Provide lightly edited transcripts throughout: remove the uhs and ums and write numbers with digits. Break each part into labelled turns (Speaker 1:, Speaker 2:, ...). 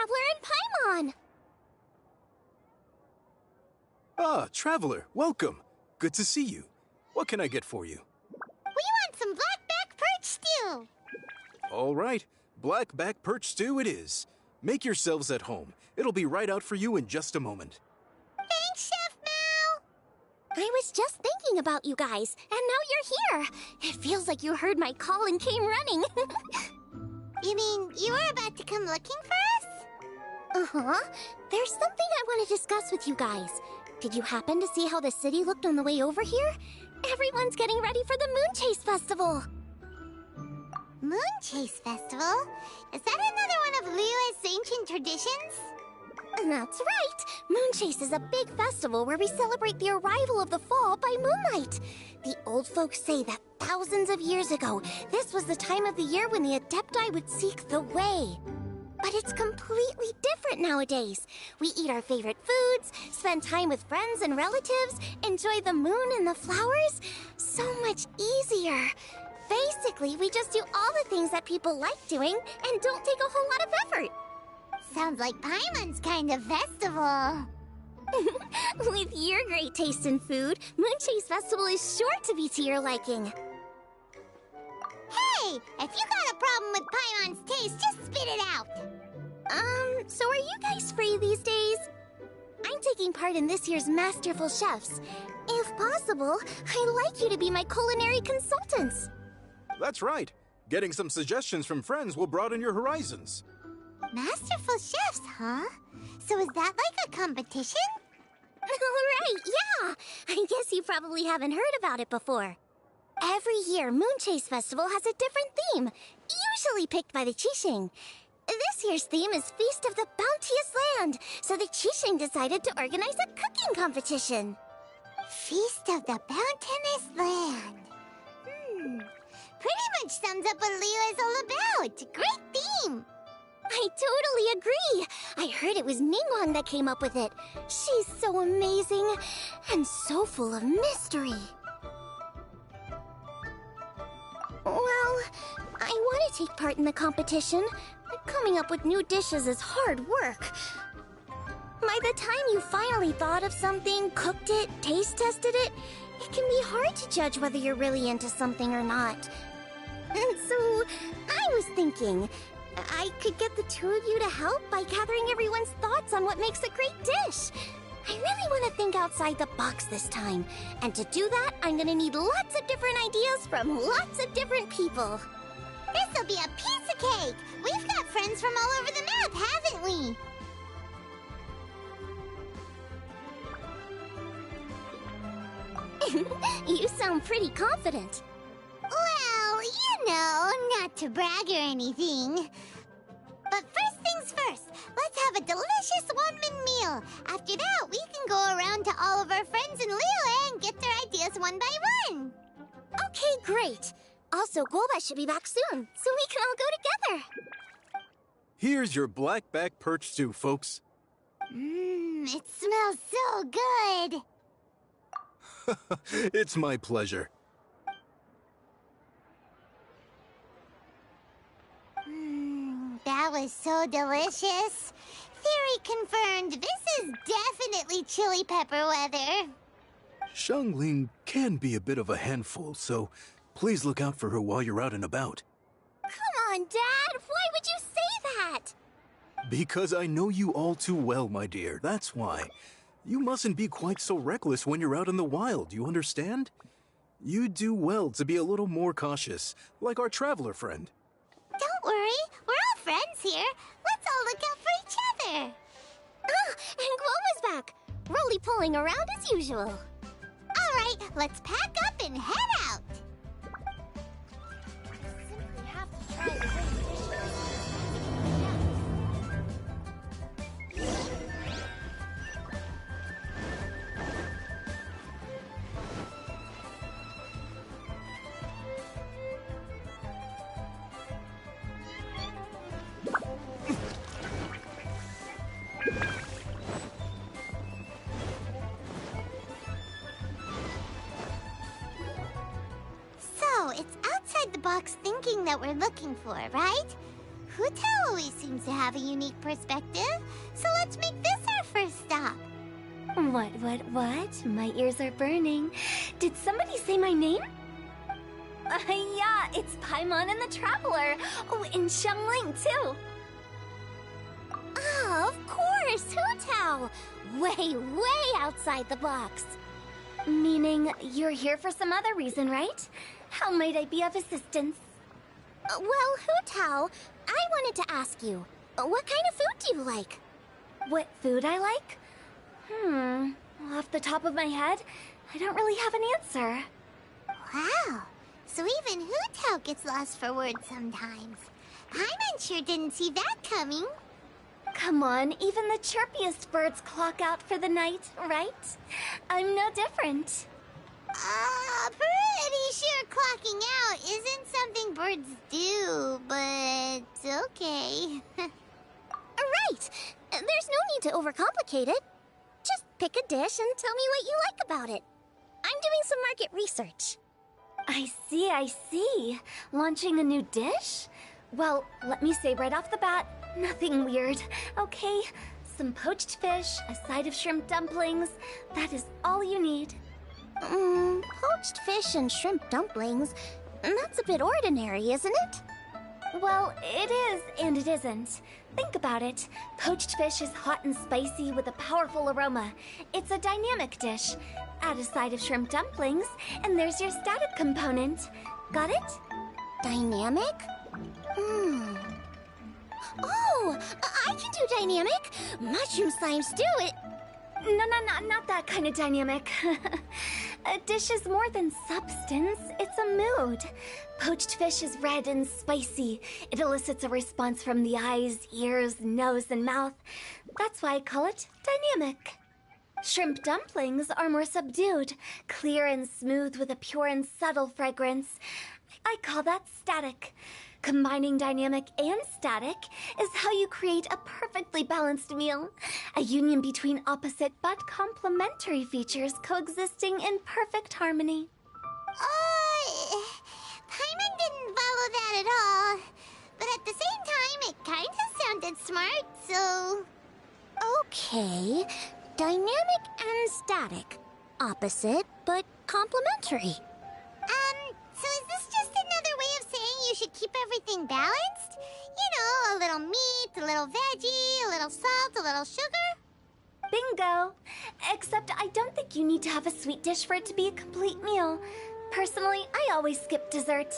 Speaker 1: Traveler and Paimon!
Speaker 2: Ah, Traveler, welcome. Good to see you. What can I get for you?
Speaker 3: We want some blackback perch stew!
Speaker 2: All right, blackback perch stew it is. Make yourselves at home. It'll be right out for you in just a moment.
Speaker 3: Thanks, Chef Mao!
Speaker 1: I was just thinking about you guys, and now you're here. It feels like you heard my call and came running.
Speaker 3: You mean you were about to come looking for us?
Speaker 1: Uh-huh. There's something I want to discuss with you guys. Did you happen to see how the city looked on the way over here? Everyone's getting ready for the Moon Chase Festival.
Speaker 3: Moon Chase Festival? Is that another one of Liyue's ancient traditions?
Speaker 1: That's right! Moon Chase is a big festival where we celebrate the arrival of the fall by moonlight. The old folks say that thousands of years ago, this was the time of the year when the Adepti would seek the way. But it's completely different nowadays. We eat our favorite foods, spend time with friends and relatives, enjoy the moon and the flowers. So much easier. Basically, we just do all the things that people like doing and don't take a whole lot of effort.
Speaker 3: Sounds like Paimon's kind of festival.
Speaker 1: With your great taste in food, Moon Chase Festival is sure to be to your liking.
Speaker 3: Hey, if you got a problem with Paimon's taste, just spit it out.
Speaker 1: So are you guys free these days? I'm taking part in this year's Masterful Chefs. If possible, I'd like you to be my culinary consultants.
Speaker 2: That's right. Getting some suggestions from friends will broaden your horizons.
Speaker 3: Masterful Chefs, huh? So is that like a competition?
Speaker 1: Right, yeah! I guess you probably haven't heard about it before. Every year, Moon Chase Festival has a different theme, usually picked by the Qixing. This year's theme is Feast of the Bounteous Land, so the Qixing decided to organize a cooking competition.
Speaker 3: Feast of the Bounteous Land. Pretty much sums up what Liyue is all about. Great theme!
Speaker 1: I totally agree! I heard it was Ningguang that came up with it. She's so amazing, and so full of mystery. Well, I want to take part in the competition, but coming up with new dishes is hard work. By the time you finally thought of something, cooked it, taste tested it, it can be hard to judge whether you're really into something or not. So, I was thinking, I could get the two of you to help by gathering everyone's thoughts on what makes a great dish. I really want to think outside the box this time. And to do that, I'm going to need lots of different ideas from lots of different people.
Speaker 3: This'll be a piece of cake! We've got friends from all over the map, haven't
Speaker 1: we? You sound pretty confident.
Speaker 3: Well, you know, not to brag or anything. But first things first, let's have a delicious one-man meal. After that, we can go around to all of our friends in Liyue and get their ideas one by one.
Speaker 1: Okay, great. Also, Golba should be back soon, so we can all go together.
Speaker 2: Here's your blackback perch stew, folks.
Speaker 3: It smells so good.
Speaker 2: It's my pleasure.
Speaker 3: That was so delicious. Theory confirmed, this is definitely chili pepper weather.
Speaker 2: Xiangling can be a bit of a handful, so please look out for her while you're out and about.
Speaker 1: Come on, Dad! Why would you say that?
Speaker 2: Because I know you all too well, my dear, that's why. You mustn't be quite so reckless when you're out in the wild, you understand? You do well to be a little more cautious, like our traveler friend.
Speaker 3: Don't worry, we're all friends here. Let's all look out for each other.
Speaker 1: Ah, and Gloma's back, roly-poling around as usual.
Speaker 3: All right, let's pack up and head out.
Speaker 1: I simply have to try the great
Speaker 3: So, it's outside the box thinking that we're looking for, right? Hu Tao always seems to have a unique perspective, so let's make this our first stop.
Speaker 1: What? My ears are burning. Did somebody say my name? Yeah, it's Paimon and the Traveler. Oh, and Xiangling, too.
Speaker 3: Oh, of course, Hu Tao! Way outside the box.
Speaker 1: Meaning you're here for some other reason, right? How might I be of assistance?
Speaker 3: Well, Hu Tao, I wanted to ask you, what kind of food do you like?
Speaker 1: What food I like? Off the top of my head, I don't really have an answer.
Speaker 3: Wow, so even Hu Tao gets lost for words sometimes. Paimon sure didn't see that coming.
Speaker 1: Come on, even the chirpiest birds clock out for the night, right? I'm no different.
Speaker 3: Pretty sure clocking out isn't something birds do, but okay.
Speaker 1: Right! There's no need to overcomplicate it. Just pick a dish and tell me what you like about it. I'm doing some market research. I see. Launching a new dish? Well, let me say right off the bat, nothing weird, okay? Some poached fish, a side of shrimp dumplings. That is all you need.
Speaker 3: Poached fish and shrimp dumplings? That's a bit ordinary, isn't it?
Speaker 1: Well, it is and it isn't. Think about it. Poached fish is hot and spicy with a powerful aroma. It's a dynamic dish. Add a side of shrimp dumplings, and there's your static component. Got it?
Speaker 3: Dynamic? Oh, I can do dynamic. Mushroom slime stew it.
Speaker 1: No, not that kind of dynamic. A dish is more than substance, it's a mood. Poached fish is red and spicy. It elicits a response from the eyes, ears, nose, and mouth. That's why I call it dynamic. Shrimp dumplings are more subdued, clear and smooth with a pure and subtle fragrance. I call that static. Combining dynamic and static is how you create a perfectly balanced meal. A union between opposite but complementary features coexisting in perfect harmony.
Speaker 3: Paimon didn't follow that at all. But at the same time, it kind of sounded smart, so... Okay, dynamic and static. Opposite, but complementary. So is this just another way of saying you should keep everything balanced? You know, a little meat, a little veggie, a little salt, a little sugar?
Speaker 1: Bingo! Except I don't think you need to have a sweet dish for it to be a complete meal. Personally, I always skip dessert.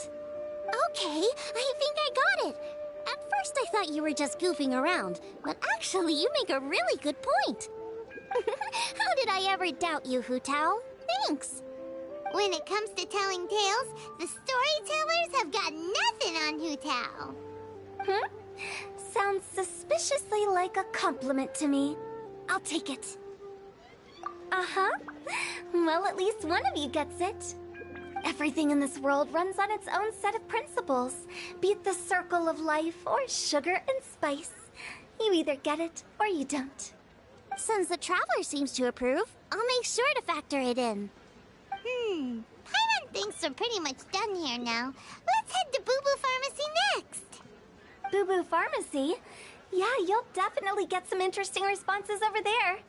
Speaker 3: Okay, I think I got it. At first I thought you were just goofing around, but actually you make a really good point. How did I ever doubt you, Hu Tao? Thanks. When it comes to telling tales, the storytellers have got nothing on Hu Tao.
Speaker 1: Sounds suspiciously like a compliment to me. I'll take it. Well, at least one of you gets it. Everything in this world runs on its own set of principles, be it the circle of life or sugar and spice. You either get it or you don't.
Speaker 3: Since the Traveler seems to approve, I'll make sure to factor it in. Paimon thinks we're pretty much done here now. Let's head to Boo Boo Pharmacy next.
Speaker 1: Boo Boo Pharmacy? Yeah, you'll definitely get some interesting responses over there.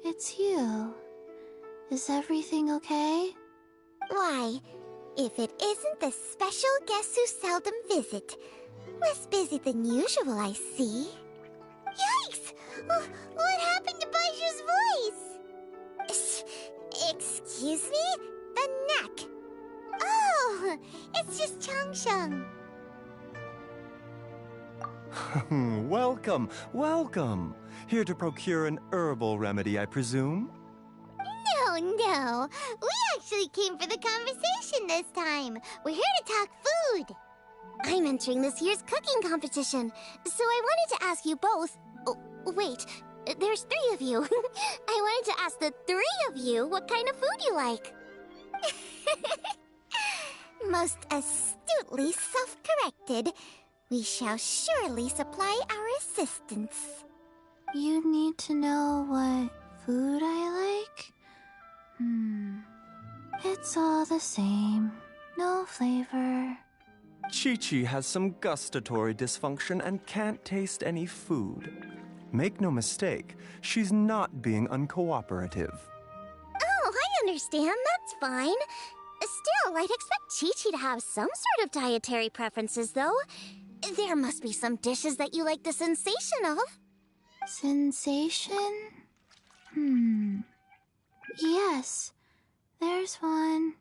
Speaker 3: It's you. Is everything okay? Why, if it isn't the special guests who seldom visit. Less busy than usual, I see. Yikes! What happened to Baiju's voice? Excuse me? The neck. Oh, it's just Changsheng.
Speaker 4: Welcome, welcome. Here to procure an herbal remedy, I presume?
Speaker 3: No. We actually came for the conversation this time. We're here to talk food.
Speaker 1: I'm entering this year's cooking competition, so I wanted to ask you both... Oh, wait, there's 3 of you. I wanted to ask the 3 of you what kind of food you like.
Speaker 3: Most astutely self-corrected. We shall surely supply our assistance.
Speaker 5: You need to know what food I like? It's all the same. No flavor.
Speaker 4: Chi-Chi has some gustatory dysfunction and can't taste any food. Make no mistake, she's not being uncooperative.
Speaker 1: Oh, I understand. That's fine. Still, I'd expect Chi-Chi to have some sort of dietary preferences, though. There must be some dishes that you like the sensation of.
Speaker 5: Sensation? Yes, there's one.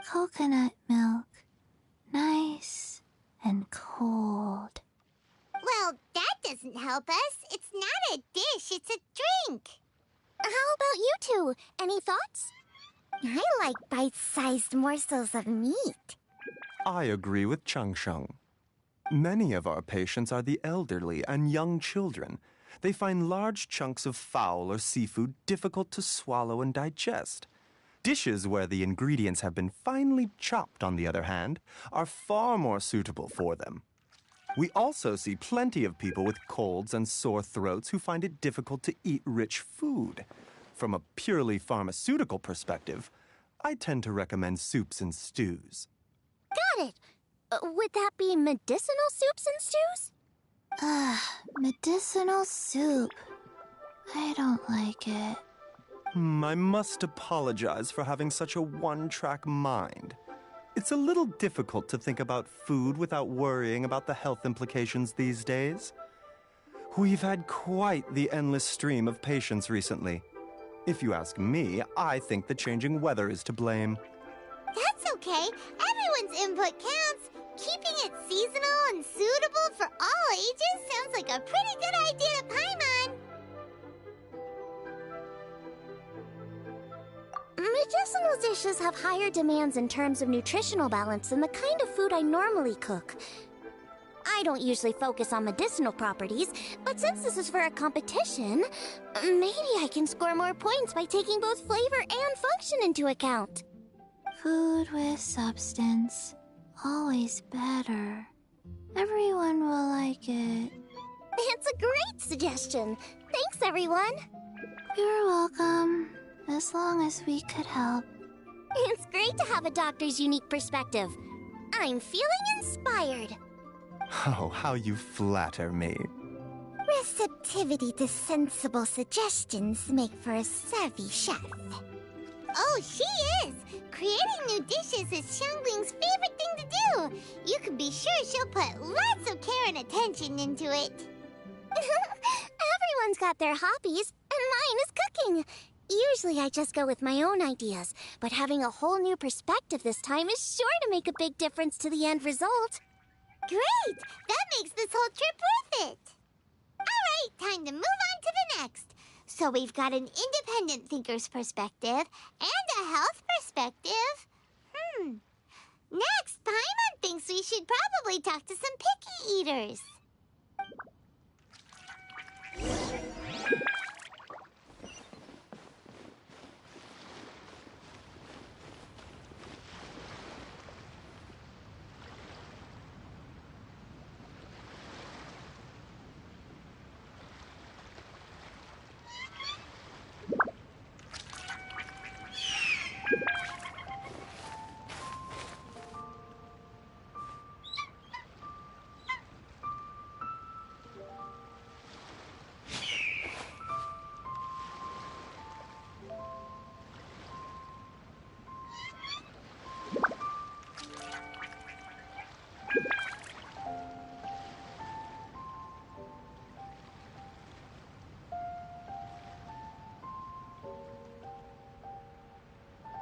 Speaker 5: Coconut milk. Nice and cold.
Speaker 3: Well, that doesn't help us. It's not a dish, it's a drink.
Speaker 1: How about you two? Any thoughts?
Speaker 3: I like bite-sized morsels of meat.
Speaker 4: I agree with Chang Sheng. Many of our patients are the elderly and young children. They find large chunks of fowl or seafood difficult to swallow and digest. Dishes where the ingredients have been finely chopped, on the other hand, are far more suitable for them. We also see plenty of people with colds and sore throats who find it difficult to eat rich food. From a purely pharmaceutical perspective, I tend to recommend soups and stews.
Speaker 1: Got it. Would that be medicinal soups and stews?
Speaker 5: Medicinal soup. I don't like it.
Speaker 4: I must apologize for having such a one-track mind. It's a little difficult to think about food without worrying about the health implications these days. We've had quite the endless stream of patients recently. If you ask me, I think the changing weather is to blame.
Speaker 3: That's okay. Everyone's input counts. Keeping it seasonal and suitable for all ages sounds like a pretty good idea to Paimon.
Speaker 1: Medicinal dishes have higher demands in terms of nutritional balance than the kind of food I normally cook. I don't usually focus on medicinal properties, but since this is for a competition, maybe I can score more points by taking both flavor and function into account.
Speaker 5: Food with substance. Always better. Everyone will like it.
Speaker 1: It's a great suggestion. Thanks, everyone.
Speaker 5: You're welcome. As long as we could help.
Speaker 1: It's great to have a doctor's unique perspective. I'm feeling inspired.
Speaker 4: Oh, how you flatter me.
Speaker 3: Receptivity to sensible suggestions make for a savvy chef. Oh, she is! Creating new dishes is Xiangling's favorite thing to do. You can be sure she'll put lots of care and attention into it.
Speaker 1: Everyone's got their hobbies, and mine is cooking. Usually I just go with my own ideas, but having a whole new perspective this time is sure to make a big difference to the end result.
Speaker 3: Great! That makes this whole trip worth it! Alright, time to move on to the next. So we've got an independent thinker's perspective and a health perspective. Next, Paimon thinks we should probably talk to some picky eaters.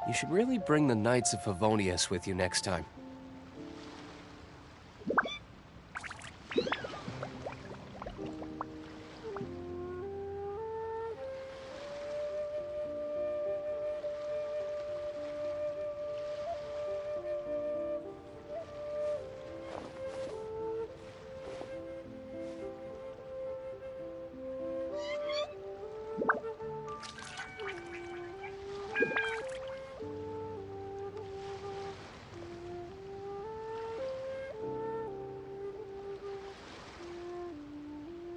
Speaker 6: You should really bring the Knights of Favonius with you next time.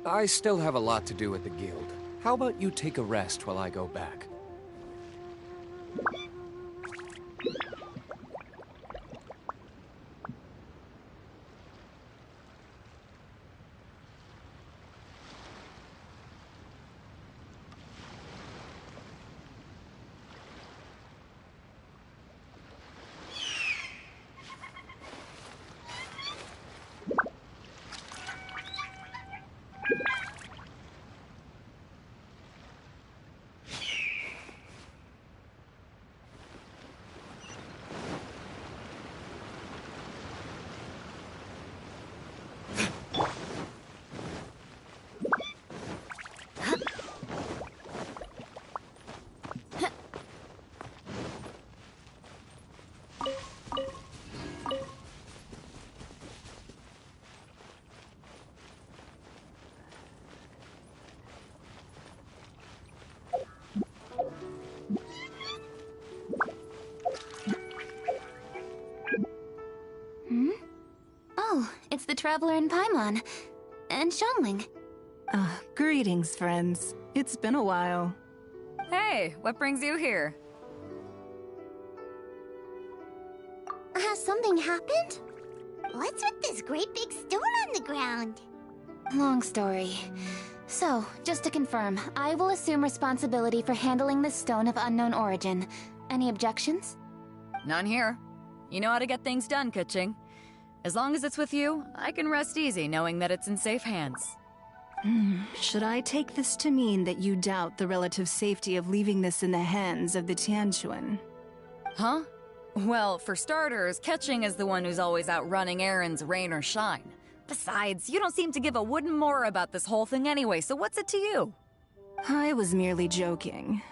Speaker 6: I still have a lot to do at the guild. How about you take a rest while I go back?
Speaker 1: It's the Traveler in Paimon. And Xiangling.
Speaker 7: Greetings, friends. It's been a while.
Speaker 8: Hey, what brings you here?
Speaker 1: Has something happened?
Speaker 3: What's with this great big stone on the ground?
Speaker 1: Long story. So, just to confirm, I will assume responsibility for handling this stone of unknown origin. Any objections?
Speaker 8: None here. You know how to get things done, Kuching. As long as it's with you, I can rest easy knowing that it's in safe hands.
Speaker 7: Should I take this to mean that you doubt the relative safety of leaving this in the hands of the Tianquan?
Speaker 8: Huh? Well, for starters, Kuching is the one who's always out running errands, rain or shine. Besides, you don't seem to give a wooden more about this whole thing anyway, so what's it to you?
Speaker 7: I was merely joking.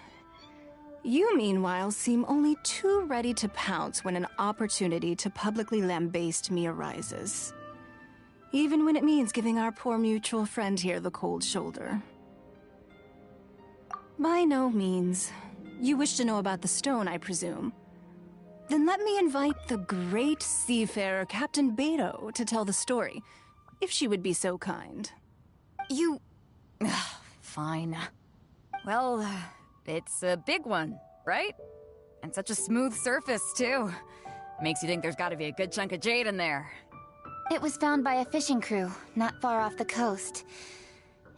Speaker 7: You, meanwhile, seem only too ready to pounce when an opportunity to publicly lambaste me arises. Even when it means giving our poor mutual friend here the cold shoulder. By no means. You wish to know about the stone, I presume. Then let me invite the great seafarer Captain Beto to tell the story, if she would be so kind.
Speaker 8: You... Fine. Well, it's a big one, right? And such a smooth surface, too. Makes you think there's gotta be a good chunk of jade in there.
Speaker 1: It was found by a fishing crew, not far off the coast.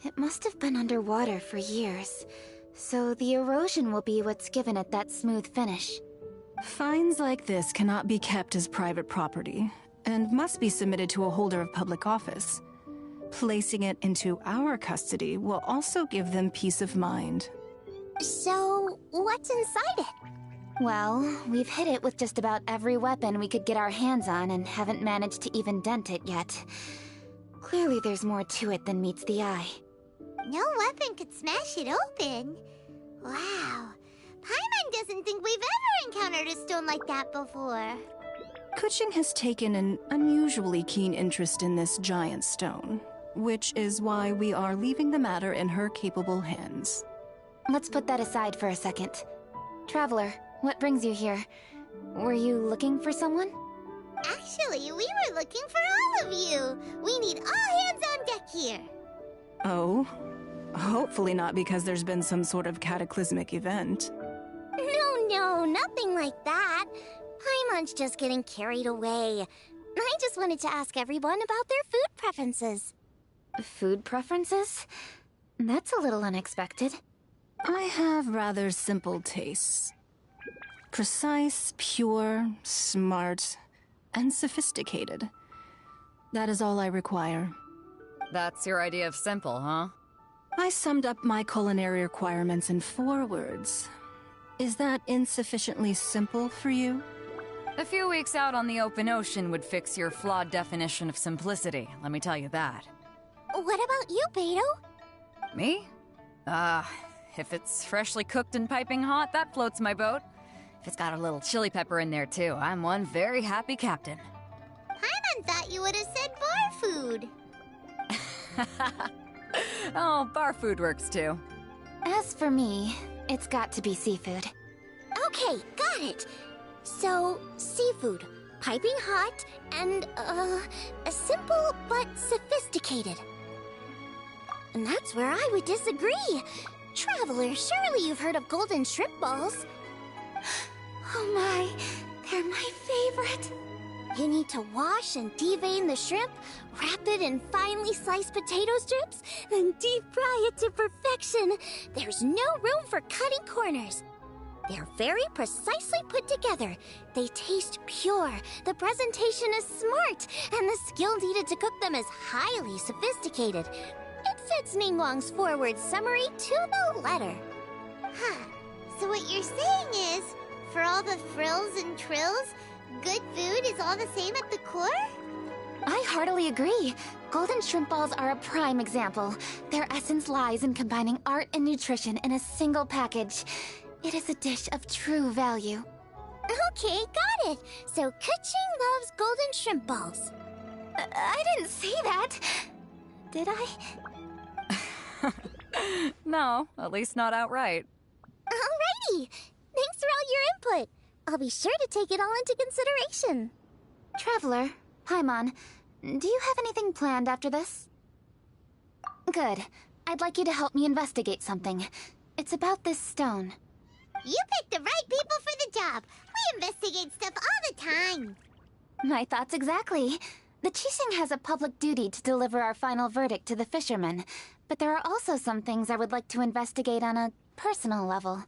Speaker 1: It must have been underwater for years, so the erosion will be what's given it that smooth finish.
Speaker 7: Finds like this cannot be kept as private property, and must be submitted to a holder of public office. Placing it into our custody will also give them peace of mind.
Speaker 1: So, what's inside it? Well, we've hit it with just about every weapon we could get our hands on and haven't managed to even dent it yet. Clearly there's more to it than meets the eye.
Speaker 3: No weapon could smash it open. Wow. Paimon doesn't think we've ever encountered a stone like that before.
Speaker 7: Kuching has taken an unusually keen interest in this giant stone, which is why we are leaving the matter in her capable hands.
Speaker 1: Let's put that aside for a second. Traveler, what brings you here? Were you looking for someone?
Speaker 3: Actually, we were looking for all of you. We need all hands on deck here.
Speaker 7: Oh? Hopefully not because there's been some sort of cataclysmic event.
Speaker 1: No, nothing like that. Paimon's just getting carried away. I just wanted to ask everyone about their food preferences. Food preferences? That's a little unexpected.
Speaker 7: I have rather simple tastes. Precise, pure, smart, and sophisticated. That is all I require.
Speaker 8: That's your idea of simple, huh?
Speaker 7: I summed up my culinary requirements in 4 words. Is that insufficiently simple for you?
Speaker 8: A few weeks out on the open ocean would fix your flawed definition of simplicity, let me tell you that.
Speaker 1: What about you, Beto?
Speaker 8: Me? If it's freshly cooked and piping hot, that floats my boat. If it's got a little chili pepper in there too, I'm one very happy captain.
Speaker 3: Paimon thought you would have said bar food.
Speaker 8: Oh, bar food works too.
Speaker 1: As for me, it's got to be seafood. Okay, got it. So, seafood, piping hot, and, simple but sophisticated. And that's where I would disagree. Traveler, surely you've heard of golden shrimp balls.
Speaker 5: Oh my, they're my favorite.
Speaker 1: You need to wash and devein the shrimp, wrap it in finely sliced potato strips, then deep fry it to perfection. There's no room for cutting corners. They're very precisely put together. They taste pure, the presentation is smart, and the skill needed to cook them is highly sophisticated. It fits Ningguang's forward summary to the letter.
Speaker 3: Huh. So what you're saying is, for all the frills and trills, good food is all the same at the core?
Speaker 5: I heartily agree. Golden shrimp balls are a prime example. Their essence lies in combining art and nutrition in a single package. It is a dish of true value.
Speaker 1: Okay, got it. So Kuching loves golden shrimp balls.
Speaker 5: I didn't say that. Did I?
Speaker 8: No, at least not outright.
Speaker 1: Alrighty. Thanks for all your input. I'll be sure to take it all into consideration.
Speaker 5: Traveler, Paimon, do you have anything planned after this? Good. I'd like you to help me investigate something. It's about this stone.
Speaker 3: You picked the right people for the job. We investigate stuff all the time.
Speaker 5: My thoughts exactly. The Qixing has a public duty to deliver our final verdict to the fishermen, but there are also some things I would like to investigate on a personal level.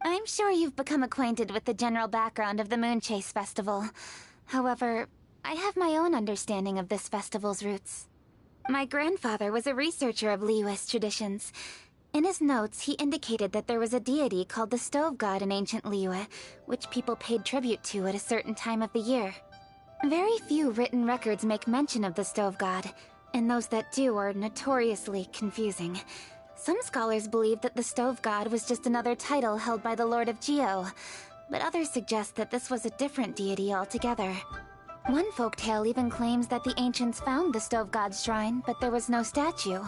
Speaker 5: I'm sure you've become acquainted with the general background of the Moon Chase Festival. However, I have my own understanding of this festival's roots. My grandfather was a researcher of Liyue's traditions. In his notes, he indicated that there was a deity called the Stove God in ancient Liyue, which people paid tribute to at a certain time of the year. Very few written records make mention of the Stove God, and those that do are notoriously confusing. Some scholars believe that the Stove God was just another title held by the Lord of Geo, but others suggest that this was a different deity altogether. One folktale even claims that the ancients found the Stove God's shrine, but there was no statue.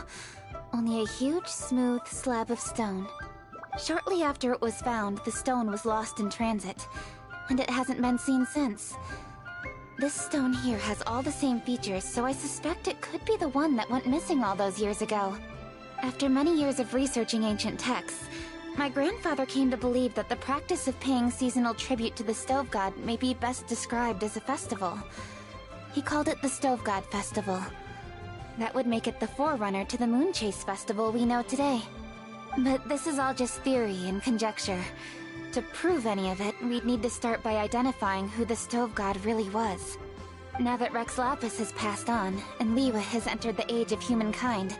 Speaker 5: Only a huge, smooth slab of stone. Shortly after it was found, the stone was lost in transit, and it hasn't been seen since. This stone here has all the same features, so I suspect it could be the one that went missing all those years ago. After many years of researching ancient texts, my grandfather came to believe that the practice of paying seasonal tribute to the Stove God may be best described as a festival. He called it the Stove God Festival. That would make it the forerunner to the Moon Chase Festival we know today. But this is all just theory and conjecture. To prove any of it, we'd need to start by identifying who the Stove God really was. Now that Rex Lapis has passed on, and Liyue has entered the age of humankind,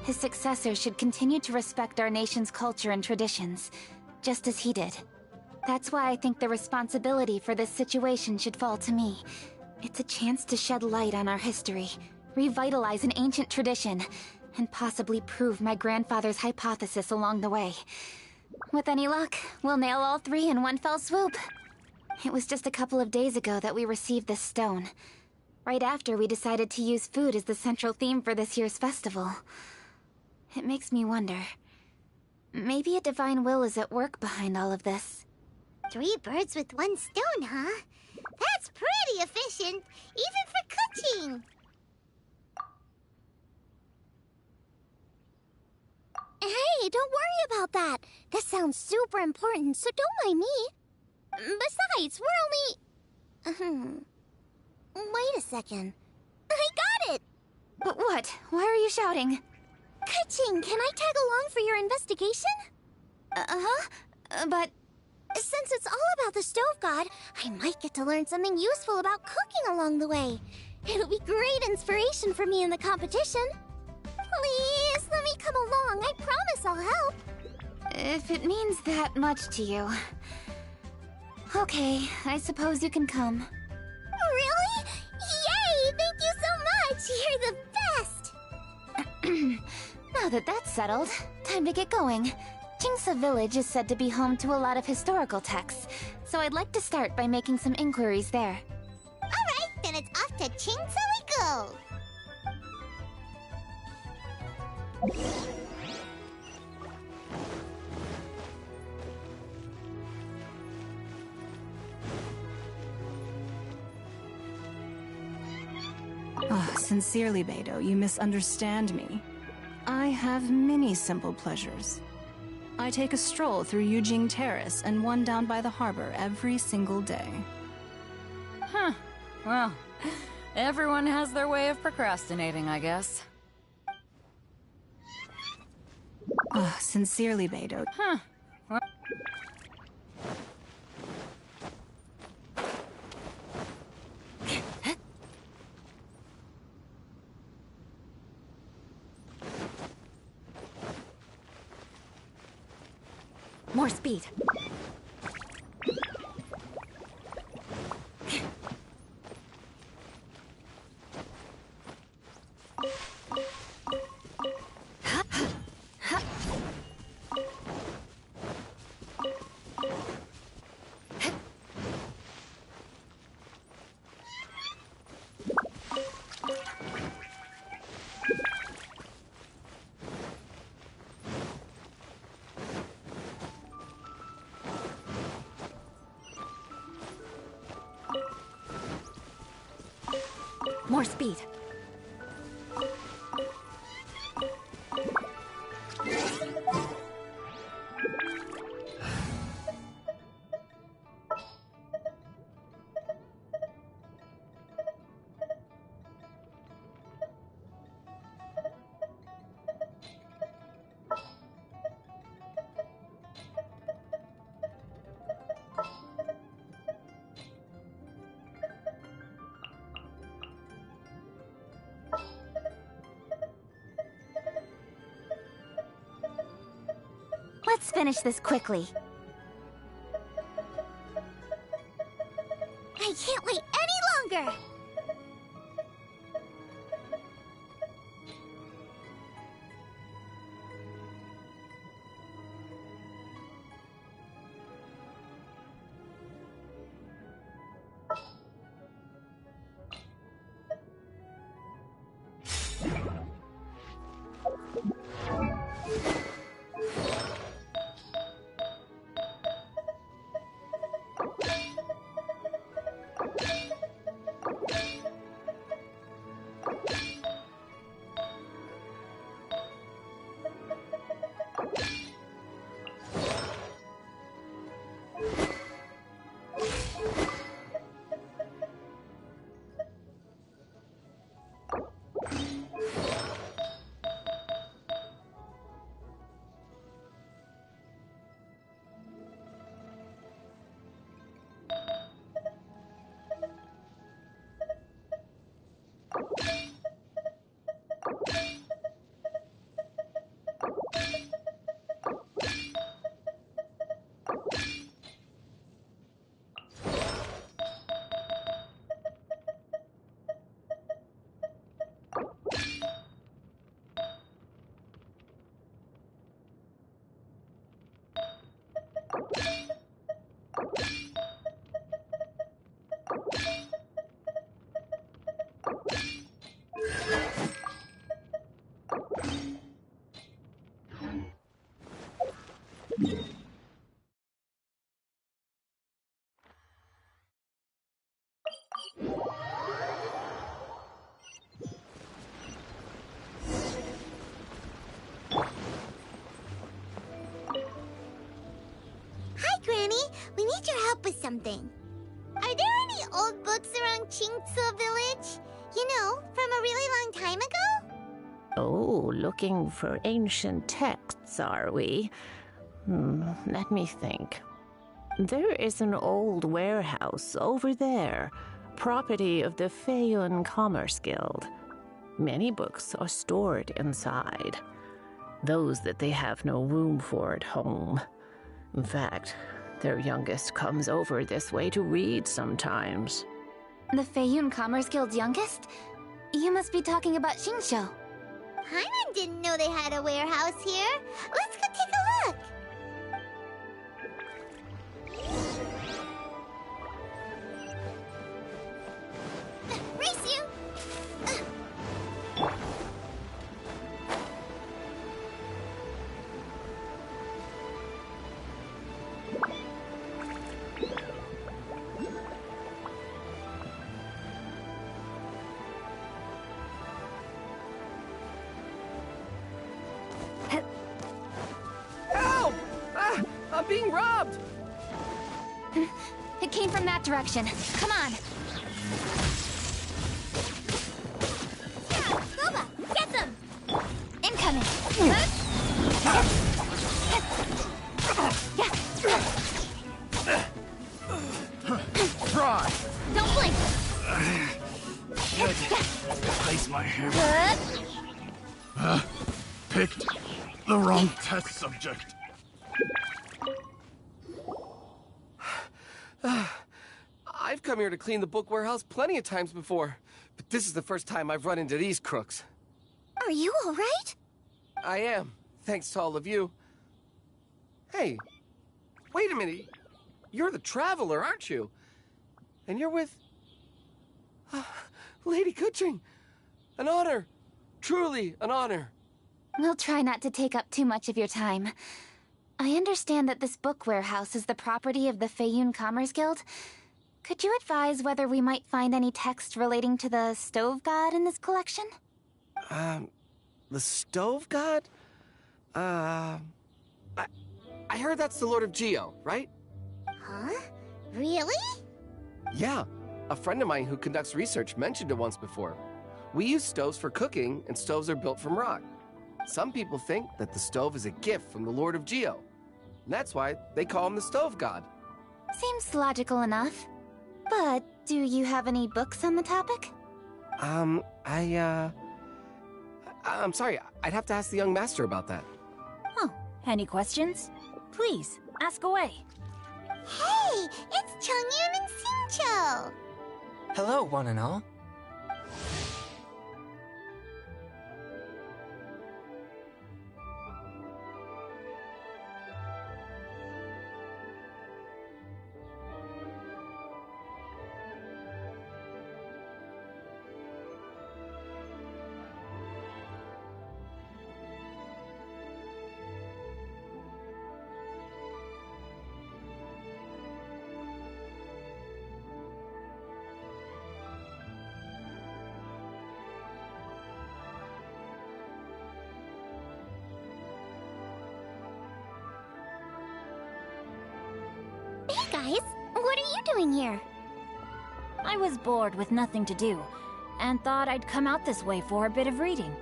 Speaker 5: his successor should continue to respect our nation's culture and traditions, just as he did. That's why I think the responsibility for this situation should fall to me. It's a chance to shed light on our history, revitalize an ancient tradition, and possibly prove my grandfather's hypothesis along the way. With any luck, we'll nail all three in one fell swoop. It was just a couple of days ago that we received this stone. Right after we decided to use food as the central theme for this year's festival. It makes me wonder. Maybe a divine will is at work behind all of this.
Speaker 3: 3 birds with 1 stone, huh? That's pretty efficient, even for cooking.
Speaker 1: Hey, don't worry about that. This sounds super important, so don't mind me. Besides, we're only... Wait a second. I got it!
Speaker 5: But what? Why are you shouting?
Speaker 1: Kuching, can I tag along for your investigation?
Speaker 5: But...
Speaker 1: Since it's all about the Stove God, I might get to learn something useful about cooking along the way. It'll be great inspiration for me in the competition. Please, let me come along. I promise I'll help.
Speaker 5: If it means that much to you... Okay, I suppose you can come.
Speaker 1: Really? Yay! Thank you so much! You're the best!
Speaker 5: Now that that's settled, time to get going. Jingsa Village is said to be home to a lot of historical texts, so I'd like to start by making some inquiries there.
Speaker 3: Alright, then it's off to Qingsa we go!
Speaker 7: Oh, sincerely, Beidou, you misunderstand me. I have many simple pleasures. I take a stroll through Eugene Terrace and one down by the harbor every single day.
Speaker 8: Huh. Well, everyone has their way of procrastinating, I guess.
Speaker 7: Sincerely, Beidou.
Speaker 8: Huh. Well,
Speaker 5: More speed. More speed. Let's finish this quickly.
Speaker 3: I can't wait any longer! We need your help with something. Are there any old books around Qingce Village? You know, from a really long time ago?
Speaker 9: Oh, looking for ancient texts, are we? Let me think. There is an old warehouse over there, property of the Feiyun Commerce Guild. Many books are stored inside, those that they have no room for at home. In fact, their youngest comes over this way to read sometimes.
Speaker 5: The Feiyun Commerce Guild's youngest? You must be talking about Xingqiu.
Speaker 3: Paimon didn't know they had a warehouse here. Let's go take a look. Race you!
Speaker 6: being robbed!
Speaker 5: It came from that direction. Come on.
Speaker 1: Boba, get them!
Speaker 5: Incoming.
Speaker 10: Try!
Speaker 1: Don't blink!
Speaker 10: Place my hammer. Picked the wrong test subject.
Speaker 6: I've come here to clean the book warehouse plenty of times before, but this is the first time I've run into these crooks.
Speaker 1: Are you alright?
Speaker 6: I am, thanks to all of you. Hey, wait a minute. You're the Traveler, aren't you? And you're with... Lady Kuching. An honor. Truly an honor.
Speaker 5: We'll try not to take up too much of your time. I understand that this book warehouse is the property of the Feiyun Commerce Guild. Could you advise whether we might find any text relating to the Stove God in this collection?
Speaker 6: The Stove God? I heard that's the Lord of Geo, right?
Speaker 3: Huh? Really?
Speaker 6: Yeah. A friend of mine who conducts research mentioned it once before. We use stoves for cooking, and stoves are built from rock. Some people think that the stove is a gift from the Lord of Geo. And that's why they call him the Stove God.
Speaker 5: Seems logical enough. But do you have any books on the topic?
Speaker 6: I'm sorry, I'd have to ask the young master about that.
Speaker 8: Oh, any questions? Please, ask away.
Speaker 3: Hey, it's Chongyun and Xingqiu!
Speaker 11: Hello, one and all.
Speaker 1: Hey guys, what are you doing here?
Speaker 8: I was bored with nothing to do, and thought I'd come out this way for a bit of reading.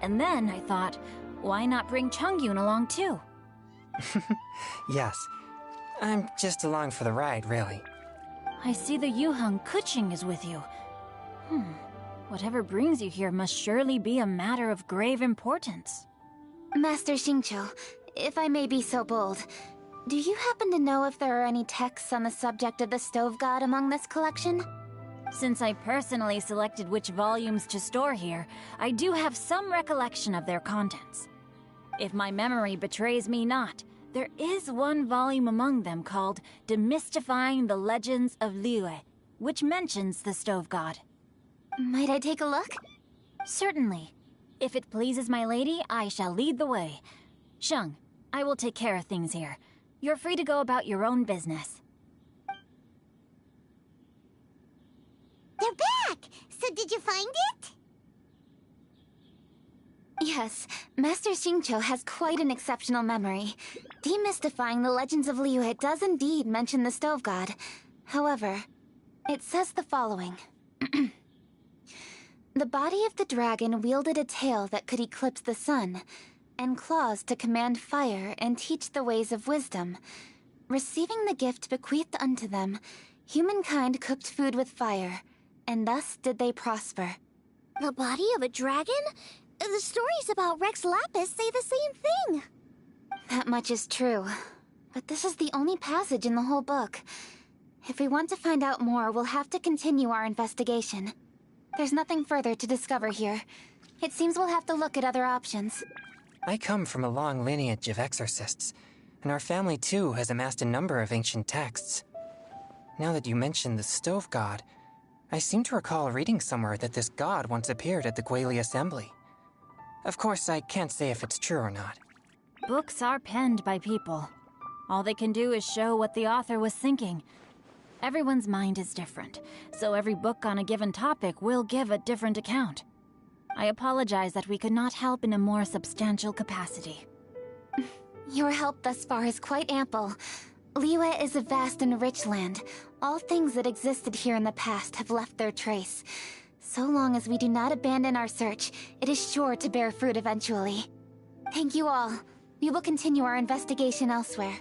Speaker 8: And then I thought, why not bring Chongyun along too?
Speaker 11: Yes. I'm just along for the ride, really.
Speaker 8: I see the Yuheng Kuching is with you. Whatever brings you here must surely be a matter of grave importance.
Speaker 5: Master Xingqiu, if I may be so bold, do you happen to know if there are any texts on the subject of the Stove God among this collection?
Speaker 8: Since I personally selected which volumes to store here, I do have some recollection of their contents. If my memory betrays me not, there is one volume among them called Demystifying the Legends of Liyue, which mentions the Stove God.
Speaker 5: Might I take a look?
Speaker 8: Certainly. If it pleases my lady, I shall lead the way. Sheng, I will take care of things here. You're free to go about your own business.
Speaker 3: They're back! So did you find it?
Speaker 5: Yes, Master Xingqiu has quite an exceptional memory. Demystifying the Legends of Liyue does indeed mention the Stove God. However, it says the following. The body of the dragon wielded a tail that could eclipse the sun, and claws to command fire and teach the ways of wisdom. Receiving the gift bequeathed unto them, humankind cooked food with fire, and thus did they prosper.
Speaker 1: The body of a dragon? The stories about Rex Lapis say the same thing.
Speaker 5: That much is true, but this is the only passage in the whole book. If we want to find out more, we'll have to continue our investigation. There's nothing further to discover here. It seems we'll have to look at other options.
Speaker 11: I come from a long lineage of exorcists, and our family too has amassed a number of ancient texts. Now that you mention the Stove God, I seem to recall reading somewhere that this god once appeared at the Guili Assembly. Of course, I can't say if it's true or not.
Speaker 8: Books are penned by people. All they can do is show what the author was thinking. Everyone's mind is different, so every book on a given topic will give a different account. I apologize that we could not help in a more substantial capacity.
Speaker 5: Your help thus far is quite ample. Liyue is a vast and rich land. All things that existed here in the past have left their trace. So long as we do not abandon our search, it is sure to bear fruit eventually. Thank you all. We will continue our investigation elsewhere.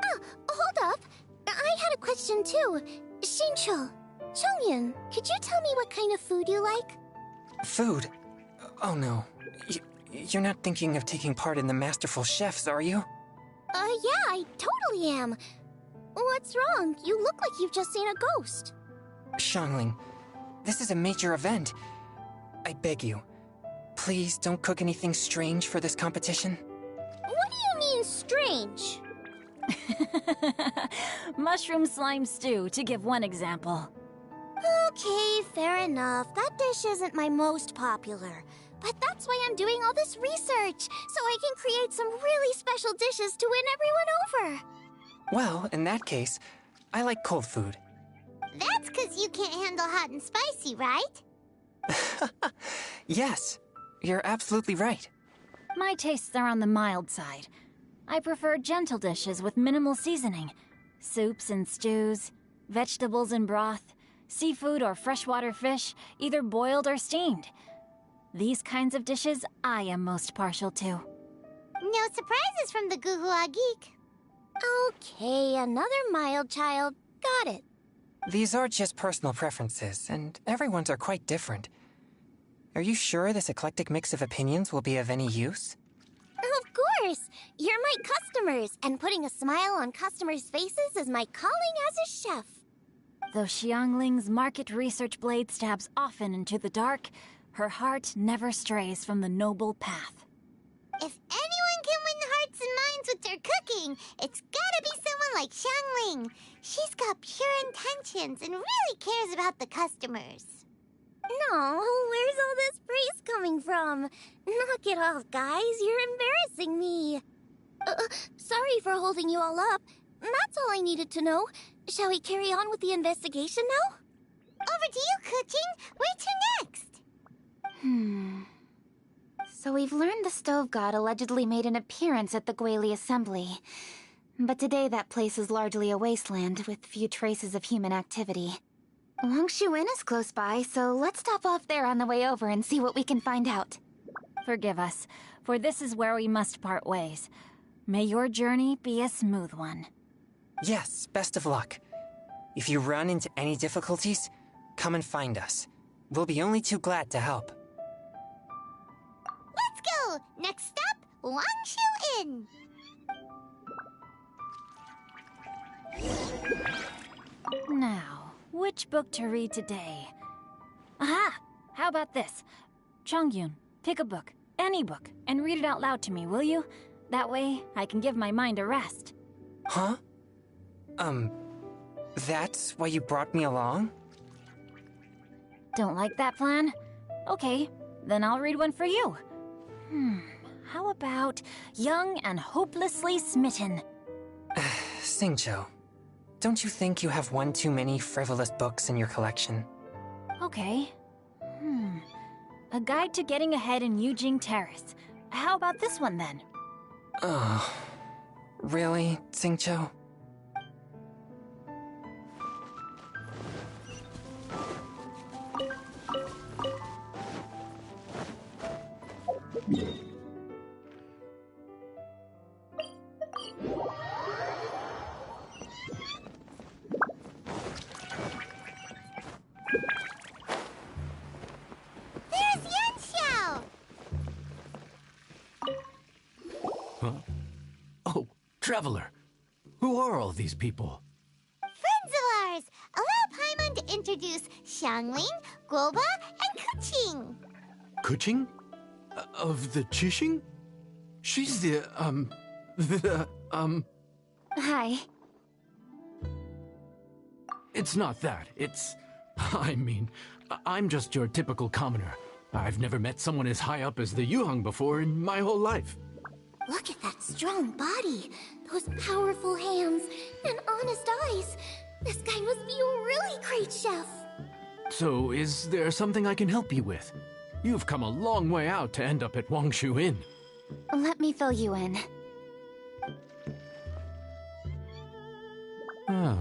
Speaker 1: Oh, hold up. I had a question too. Shincho, Chongyun, could you tell me what kind of food you like?
Speaker 11: Food? Oh no. You're not thinking of taking part in the Masterful Chefs, are you?
Speaker 1: Yeah, I totally am. What's wrong? You look like you've just seen a ghost.
Speaker 11: Xiangling, this is a major event. I beg you, please don't cook anything strange for this competition.
Speaker 1: What do you mean, strange?
Speaker 8: Mushroom slime stew, to give one example.
Speaker 1: Okay, fair enough. That dish isn't my most popular. But that's why I'm doing all this research, so I can create some really special dishes to win everyone over.
Speaker 11: Well, in that case, I like cold food.
Speaker 3: That's because you can't handle hot and spicy, right?
Speaker 11: Yes, you're absolutely right.
Speaker 8: My tastes are on the mild side. I prefer gentle dishes with minimal seasoning. Soups and stews, vegetables and broth, seafood or freshwater fish, either boiled or steamed. These kinds of dishes I am most partial to.
Speaker 3: No surprises from the Guhua Geek.
Speaker 1: Okay, another mild child. Got it.
Speaker 11: These are just personal preferences, and everyone's are quite different. Are you sure this eclectic mix of opinions will be of any use?
Speaker 1: Of course! You're my customers, and putting a smile on customers' faces is my calling as a chef.
Speaker 8: Though Xiangling's market research blade stabs often into the dark, her heart never strays from the noble path.
Speaker 3: If anyone can win hearts and minds with their cooking, it's gotta be someone like Xiangling. She's got pure intentions and really cares about the customers.
Speaker 1: No, where's all this praise coming from? Knock it off, guys. You're embarrassing me. Sorry for holding you all up. That's all I needed to know. Shall we carry on with the investigation now?
Speaker 3: Over to you, Kuching. Where to next?
Speaker 5: So we've learned the Stove God allegedly made an appearance at the Guili Assembly. But today that place is largely a wasteland with few traces of human activity. Wangshu Inn is close by, so let's stop off there on the way over and see what we can find out.
Speaker 8: Forgive us, for this is where we must part ways. May your journey be a smooth one.
Speaker 11: Yes, best of luck. If you run into any difficulties, come and find us. We'll be only too glad to help.
Speaker 3: Let's go! Next stop, Wangshu Inn.
Speaker 8: Now, which book to read today? Aha! How about this? Chongyun, pick a book, any book, and read it out loud to me, will you? That way, I can give my mind a rest.
Speaker 11: Huh? That's why you brought me along?
Speaker 8: Don't like that plan? Okay, then I'll read one for you. How about Young and Hopelessly Smitten?
Speaker 11: Xingqiu, don't you think you have one too many frivolous books in your collection?
Speaker 8: Okay. A Guide to Getting Ahead in Yujing Terrace. How about this one then?
Speaker 11: Oh, really, Xingqiu?
Speaker 10: Oh, Traveler. Who are all these people?
Speaker 3: Friends of ours! Allow Paimon to introduce Xiangling, Guoba, and Kuching.
Speaker 2: Kuching? Of the Chishing? She's
Speaker 5: Hi.
Speaker 10: It's not that. I'm just your typical commoner. I've never met someone as high up as the Yuheng before in my whole life.
Speaker 1: Look at that strong body, those powerful hands, and honest eyes. This guy must be a really great chef.
Speaker 10: So, is there something I can help you with? You've come a long way out to end up at Wangshu Inn.
Speaker 5: Let me fill you in.
Speaker 10: Oh,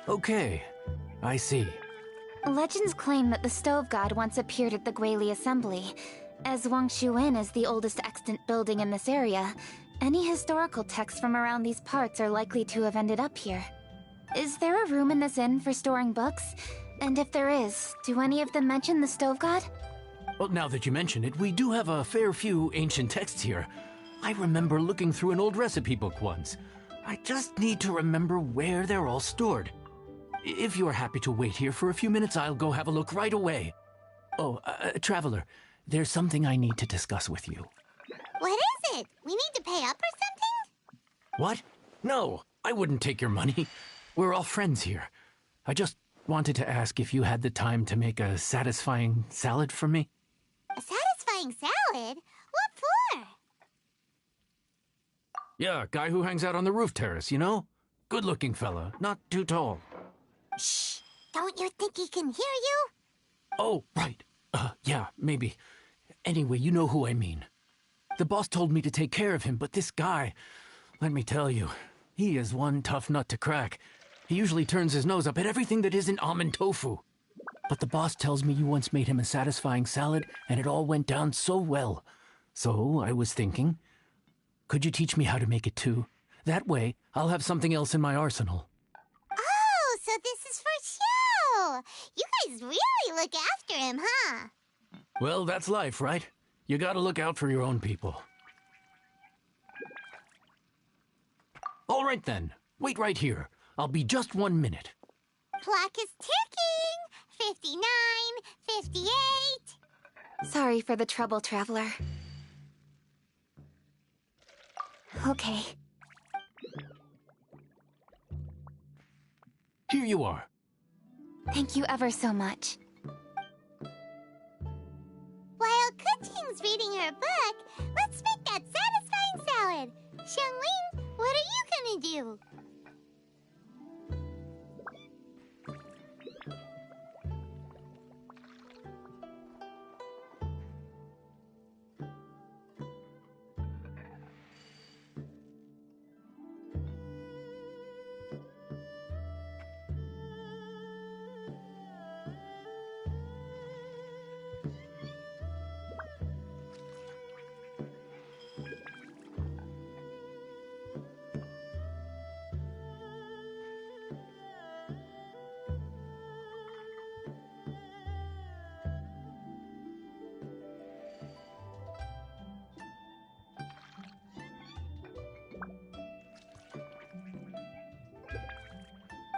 Speaker 10: okay. I see.
Speaker 5: Legends claim that the stove god once appeared at the Guili Assembly. As Wang Shuin is the oldest extant building in this area, any historical texts from around these parts are likely to have ended up here. Is there a room in this inn for storing books? And if there is, do any of them mention the stove god?
Speaker 10: Well, now that you mention it, we do have a fair few ancient texts here. I remember looking through an old recipe book once. I just need to remember where they're all stored. If you're happy to wait here for a few minutes, I'll go have a look right away. Oh, Traveler, there's something I need to discuss with you.
Speaker 3: What is it? We need to pay up or something?
Speaker 10: What? No, I wouldn't take your money. We're all friends here. I just wanted to ask if you had the time to make a satisfying salad for me.
Speaker 3: A satisfying salad? What for?
Speaker 10: Yeah, guy who hangs out on the roof terrace, you know? Good-looking fella, not too tall.
Speaker 3: Shh! Don't you think he can hear you?
Speaker 10: Oh, right. Yeah, maybe. Anyway, you know who I mean. The boss told me to take care of him, but this guy, let me tell you, he is one tough nut to crack. He usually turns his nose up at everything that isn't almond tofu. But the boss tells me you once made him a satisfying salad, and it all went down so well. So I was thinking, could you teach me how to make it too? That way, I'll have something else in my arsenal.
Speaker 3: Oh, so this is for show! You guys really look after him, huh?
Speaker 10: Well, that's life, right? You gotta look out for your own people. All right then, wait right here. I'll be just 1 minute.
Speaker 3: Clock is ticking! 59, 58...
Speaker 5: Sorry for the trouble, Traveler. Okay.
Speaker 10: Here you are.
Speaker 5: Thank you ever so much.
Speaker 3: While Kuching's reading her book, let's make that satisfying salad. Xiangling, what are you gonna do?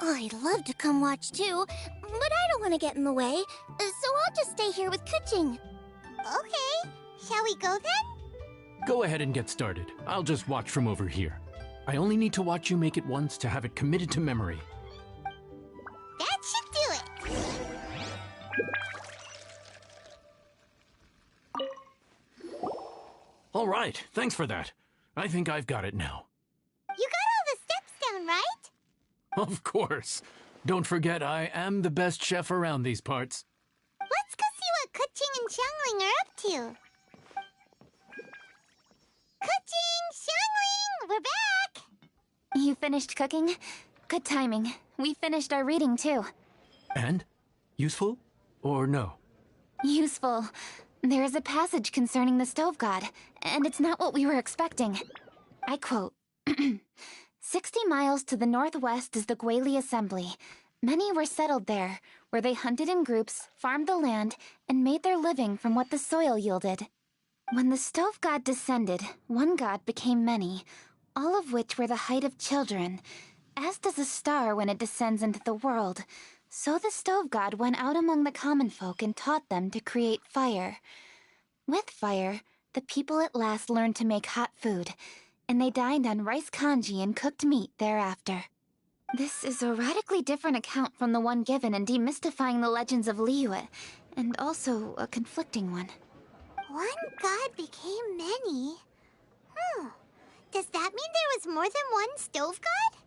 Speaker 1: I'd love to come watch too, but I don't want to get in the way, so I'll just stay here with Kuching.
Speaker 3: Okay, shall we go then?
Speaker 10: Go ahead and get started. I'll just watch from over here. I only need to watch you make it once to have it committed to memory.
Speaker 3: That should do it.
Speaker 10: All right, thanks for that. I think I've got it now.
Speaker 3: You got all the steps down, right?
Speaker 10: Of course. Don't forget, I am the best chef around these parts.
Speaker 3: Let's go see what Kuching and Xiangling are up to. Kuching, Xiangling, we're back!
Speaker 5: You finished cooking? Good timing. We finished our reading too.
Speaker 10: And? Useful? Or no?
Speaker 5: Useful. There is a passage concerning the stove god, and it's not what we were expecting. I quote, 60 miles to the northwest is the Guili Assembly. Many were settled there, where they hunted in groups, farmed the land, and made their living from what the soil yielded. When the stove god descended, one god became many, all of which were the height of children. As does a star when it descends into the world, so the stove god went out among the common folk and taught them to create fire. With fire, the people at last learned to make hot food, and they dined on rice congee and cooked meat thereafter. This is a radically different account from the one given in Demystifying the Legends of Liyue, and also a conflicting one.
Speaker 3: One god became many? Does that mean there was more than one stove god?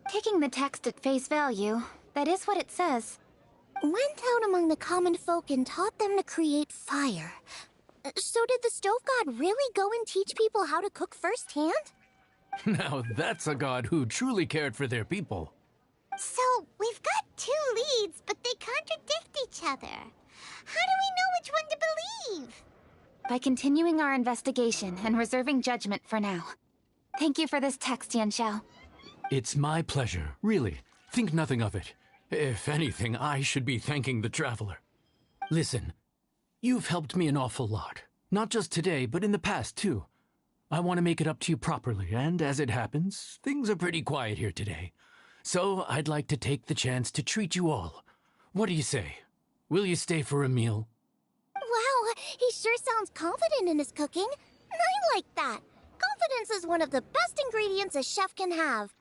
Speaker 5: Taking the text at face value, that is what it says.
Speaker 1: Went out among the common folk and taught them to create fire. So did the stove god really go and teach people how to cook firsthand?
Speaker 10: Now that's a god who truly cared for their people.
Speaker 3: So, we've got two leads, but they contradict each other. How do we know which one to believe?
Speaker 5: By continuing our investigation and reserving judgment for now. Thank you for this text, Yanxiao.
Speaker 10: It's my pleasure, really. Think nothing of it. If anything, I should be thanking the traveler. Listen, you've helped me an awful lot. Not just today, but in the past, too. I want to make it up to you properly, and as it happens, things are pretty quiet here today. So I'd like to take the chance to treat you all. What do you say? Will you stay for a meal?
Speaker 1: Wow, he sure sounds confident in his cooking. I like that. Confidence is one of the best ingredients a chef can have.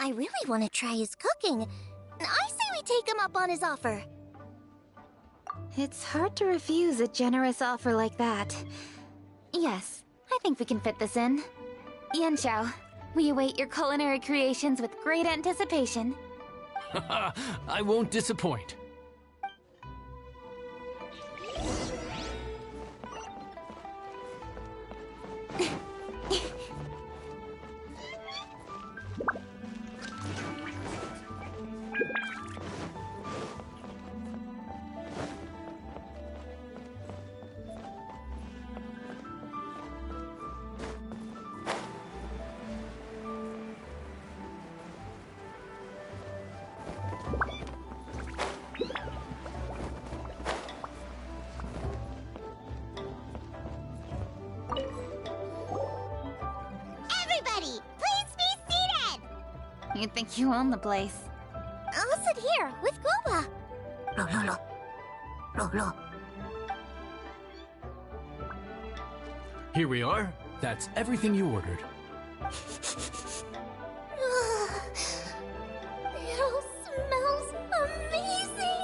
Speaker 1: I really want to try his cooking. I say we take him up on his offer.
Speaker 5: It's hard to refuse a generous offer like that. Yes, I think we can fit this in. Yanxiao, we await your culinary creations with great anticipation.
Speaker 10: I won't disappoint.
Speaker 3: Everybody, please be seated!
Speaker 5: You think you own the place.
Speaker 1: I'll sit here with Goba.
Speaker 10: Here we are. That's everything you ordered.
Speaker 1: It all smells amazing.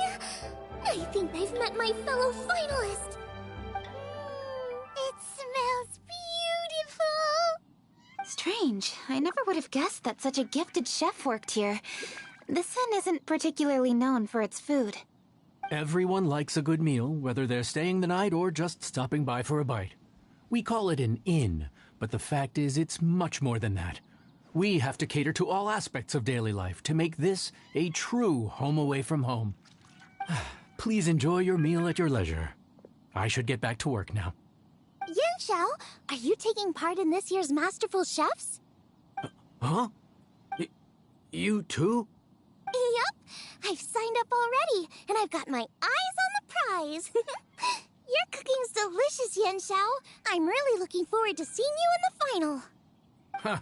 Speaker 1: I think I've met my fellow finalist.
Speaker 3: It smells beautiful!
Speaker 5: Strange. I never would have guessed that such a gifted chef worked here. This inn isn't particularly known for its food.
Speaker 10: Everyone likes a good meal, whether they're staying the night or just stopping by for a bite. We call it an inn, but the fact is it's much more than that. We have to cater to all aspects of daily life to make this a true home away from home. Please enjoy your meal at your leisure. I should get back to work now.
Speaker 1: Yanxiao, are you taking part in this year's Masterful Chefs?
Speaker 10: Huh? You too?
Speaker 1: Yep, I've signed up already, and I've got my eyes on the prize. Your cooking's delicious, Yanxiao. I'm really looking forward to seeing you in the final.
Speaker 10: Huh.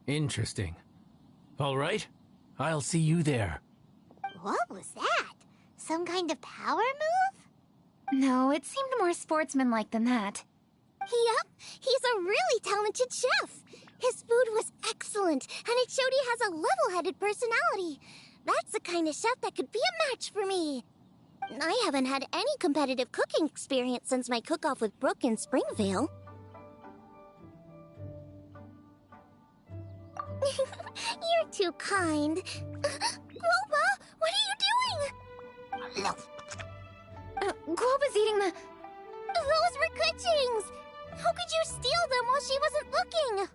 Speaker 10: Interesting. All right, I'll see you there.
Speaker 3: What was that? Some kind of power move?
Speaker 5: No, it seemed more sportsmanlike than that.
Speaker 1: Yep, he's a really talented chef. His food was excellent, and it showed he has a level-headed personality. That's the kind of chef that could be a match for me. I haven't had any competitive cooking experience since my cook-off with Brooke in Springvale. You're too kind. Guoba, what are you doing?
Speaker 5: Guoba's eating the...
Speaker 1: Those were Kuching's! How could you steal them while she wasn't looking?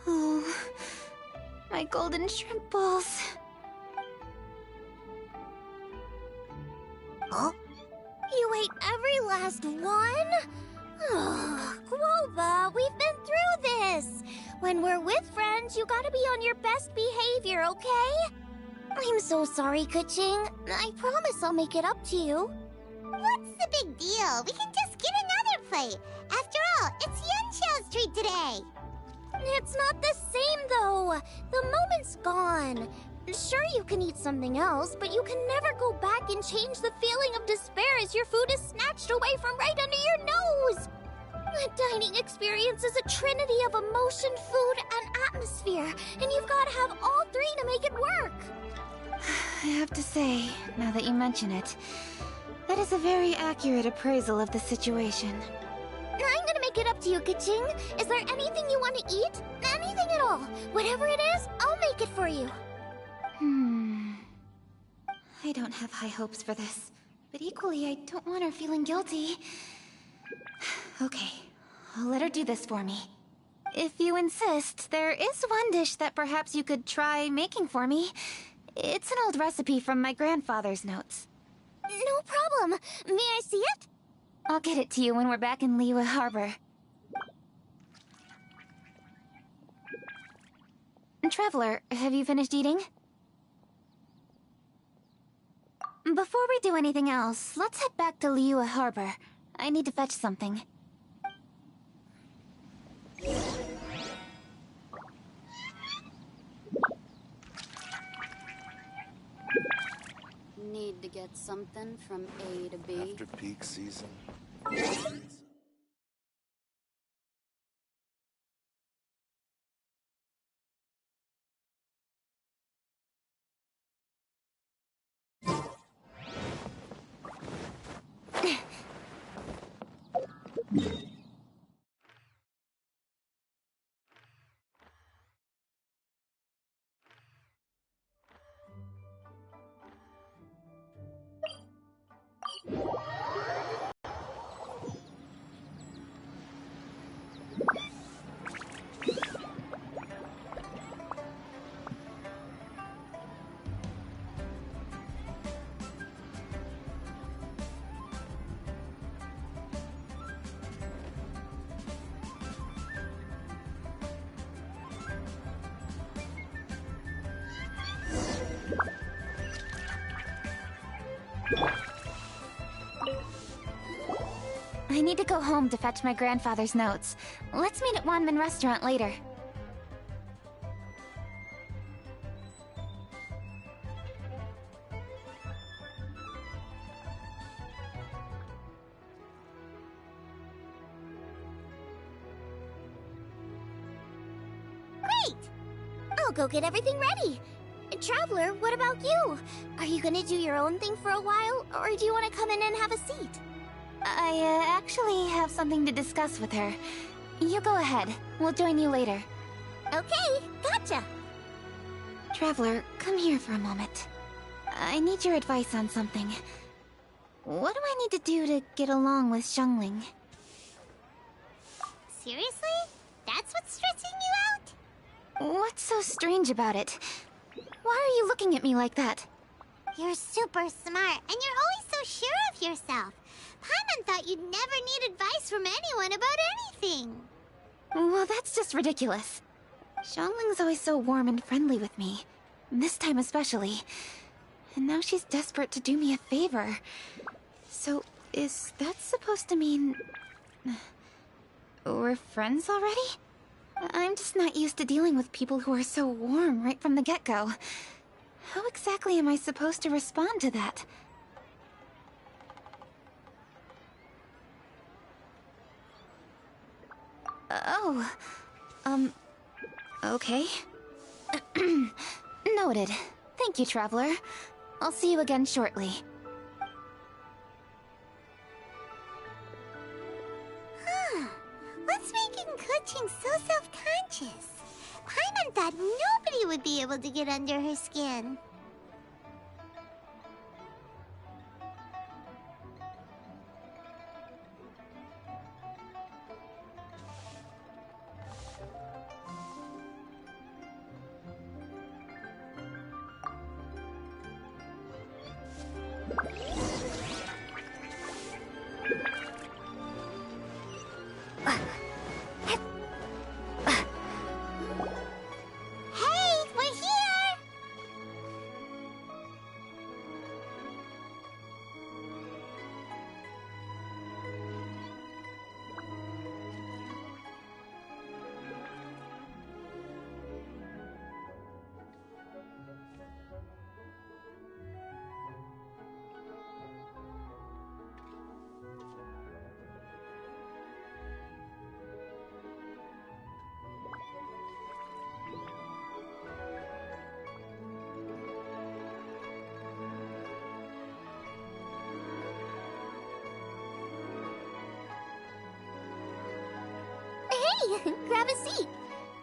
Speaker 5: Oh, my golden shrimp balls.
Speaker 1: Huh? You ate every last one? Oh, Guoba, we've been through this. When we're with friends, you gotta be on your best behavior, okay? I'm so sorry, Kuching. I promise I'll make it up to you.
Speaker 3: What's the big deal? We can just get another plate. After all, it's Yanxiao's treat today.
Speaker 1: It's not the same, though. The moment's gone. Sure, you can eat something else, but you can never go back and change the feeling of despair as your food is snatched away from right under your nose. A dining experience is a trinity of emotion, food, and atmosphere, and you've got to have all three to make it work.
Speaker 5: I have to say, now that you mention it, that is a very accurate appraisal of the situation.
Speaker 1: I'm gonna make it up to you, Kuching. Is there anything you want to eat? Anything at all. Whatever it is, I'll make it for you.
Speaker 5: I don't have high hopes for this, but equally I don't want her feeling guilty. Okay, I'll let her do this for me. If you insist, there is one dish that perhaps you could try making for me. It's an old recipe from my grandfather's notes.
Speaker 1: No problem. May I see it?
Speaker 5: I'll get it to you when we're back in Liyue Harbor. Traveler, have you finished eating? Before we do anything else, let's head back to Liyue Harbor. I need to fetch something.
Speaker 12: Need to get something from A to B.
Speaker 13: After peak season.
Speaker 5: I need to go home to fetch my grandfather's notes. Let's meet at Wanman Restaurant later.
Speaker 1: Great! I'll go get everything ready. Traveler, what about you? Are you gonna do your own thing for a while, or do you want to come in and have a seat?
Speaker 5: I actually have something to discuss with her. You go ahead. We'll join you later.
Speaker 1: Okay, gotcha.
Speaker 5: Traveler, come here for a moment. I need your advice on something. What do I need to do to get along with Xiangling?
Speaker 3: Seriously? That's what's stressing you out?
Speaker 5: What's so strange about it? Why are you looking at me like that?
Speaker 3: You're super smart, and you're always so sure of yourself. Paimon thought you'd never need advice from anyone about anything.
Speaker 5: Well, that's just ridiculous. Xiangling's always so warm and friendly with me. This time especially. And now she's desperate to do me a favor. So, is that supposed to mean... we're friends already? I'm just not used to dealing with people who are so warm right from the get-go. How exactly am I supposed to respond to that? Oh, okay. Noted. Thank you, Traveler. I'll see you again shortly.
Speaker 3: Huh. What's making Keqing so self-conscious? Paimon thought nobody would be able to get under her skin.
Speaker 1: Hey, grab a seat.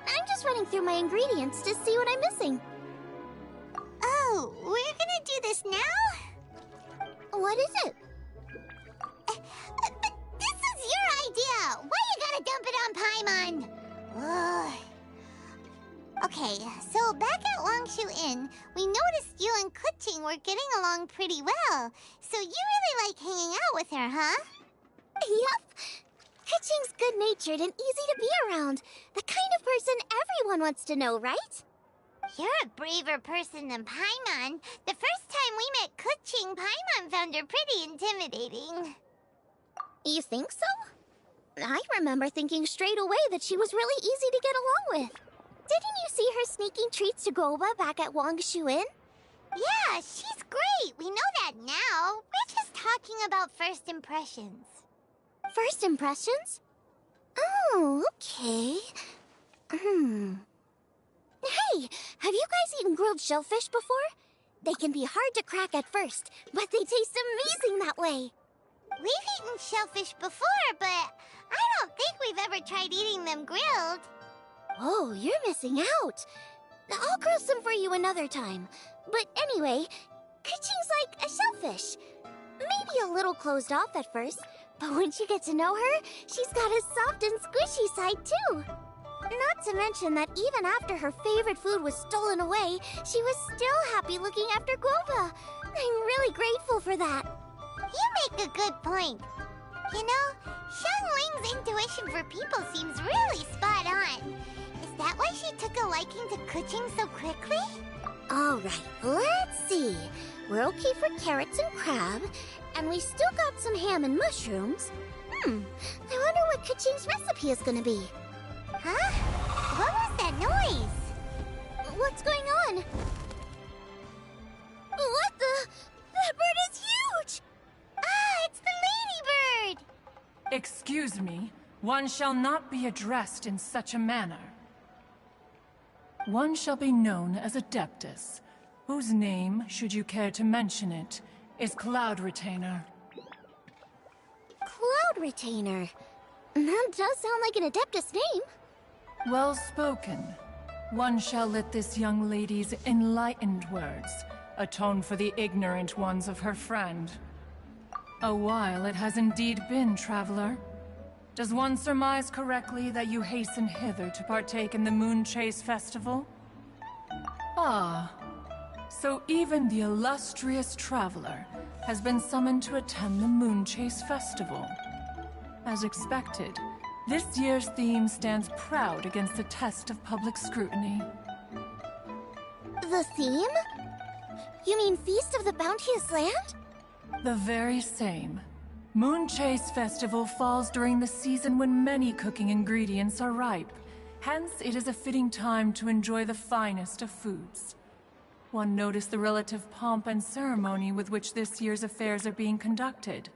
Speaker 1: I'm just running through my ingredients to see what I'm missing.
Speaker 3: Oh, we're gonna do this now?
Speaker 1: What is it?
Speaker 3: But this is your idea! Why you gotta dump it on Paimon? Ugh. Okay, so back at Longshu Inn, we noticed you and Kuching were getting along pretty well. So you really like hanging out with her, huh?
Speaker 1: Yep. Kuching's good-natured and easy to be around. The kind of person everyone wants to know, right?
Speaker 3: You're a braver person than Paimon. The first time we met Kuching, Paimon found her pretty intimidating.
Speaker 1: You think so? I remember thinking straight away that she was really easy to get along with. Didn't you see her sneaking treats to Goba back at Wangshu Inn?
Speaker 3: Yeah, she's great. We know that now. We're just talking about first impressions.
Speaker 1: First impressions? Oh, okay. Hey, have you guys eaten grilled shellfish before? They can be hard to crack at first, but they taste amazing that way.
Speaker 3: We've eaten shellfish before, but I don't think we've ever tried eating them grilled.
Speaker 1: Oh, you're missing out. I'll grill some for you another time. But anyway, Kuching's like a shellfish. Maybe a little closed off at first, but once you get to know her, she's got a soft and squishy side too. Not to mention that even after her favorite food was stolen away, she was still happy looking after Guoba. I'm really grateful for that.
Speaker 3: You make a good point. You know, Xiangling's intuition for people seems really spot on. Is that why she took a liking to Kuching so quickly?
Speaker 1: Alright, let's see. We're okay for carrots and crab, and we still got some ham and mushrooms. I wonder what Kuching's recipe is gonna be.
Speaker 3: Huh? What was that noise?
Speaker 1: What's going on? What the? That bird is huge!
Speaker 3: Ah, it's the ladybird!
Speaker 13: Excuse me, one shall not be addressed in such a manner. One shall be known as Adeptus, whose name, should you care to mention it, is Cloud Retainer.
Speaker 1: Cloud Retainer? That does sound like an Adeptus name.
Speaker 13: Well spoken. One shall let this young lady's enlightened words atone for the ignorant ones of her friend. A while it has indeed been, traveler. Does one surmise correctly that you hasten hither to partake in the Moon Chase Festival? Ah, so even the illustrious traveler has been summoned to attend the Moon Chase Festival. As expected, this year's theme stands proud against the test of public scrutiny.
Speaker 1: The theme? You mean Feast of the Bounteous Land?
Speaker 13: The very same. Moon Chase Festival falls during the season when many cooking ingredients are ripe. Hence, it is a fitting time to enjoy the finest of foods. One noticed the relative pomp and ceremony with which this year's affairs are being conducted,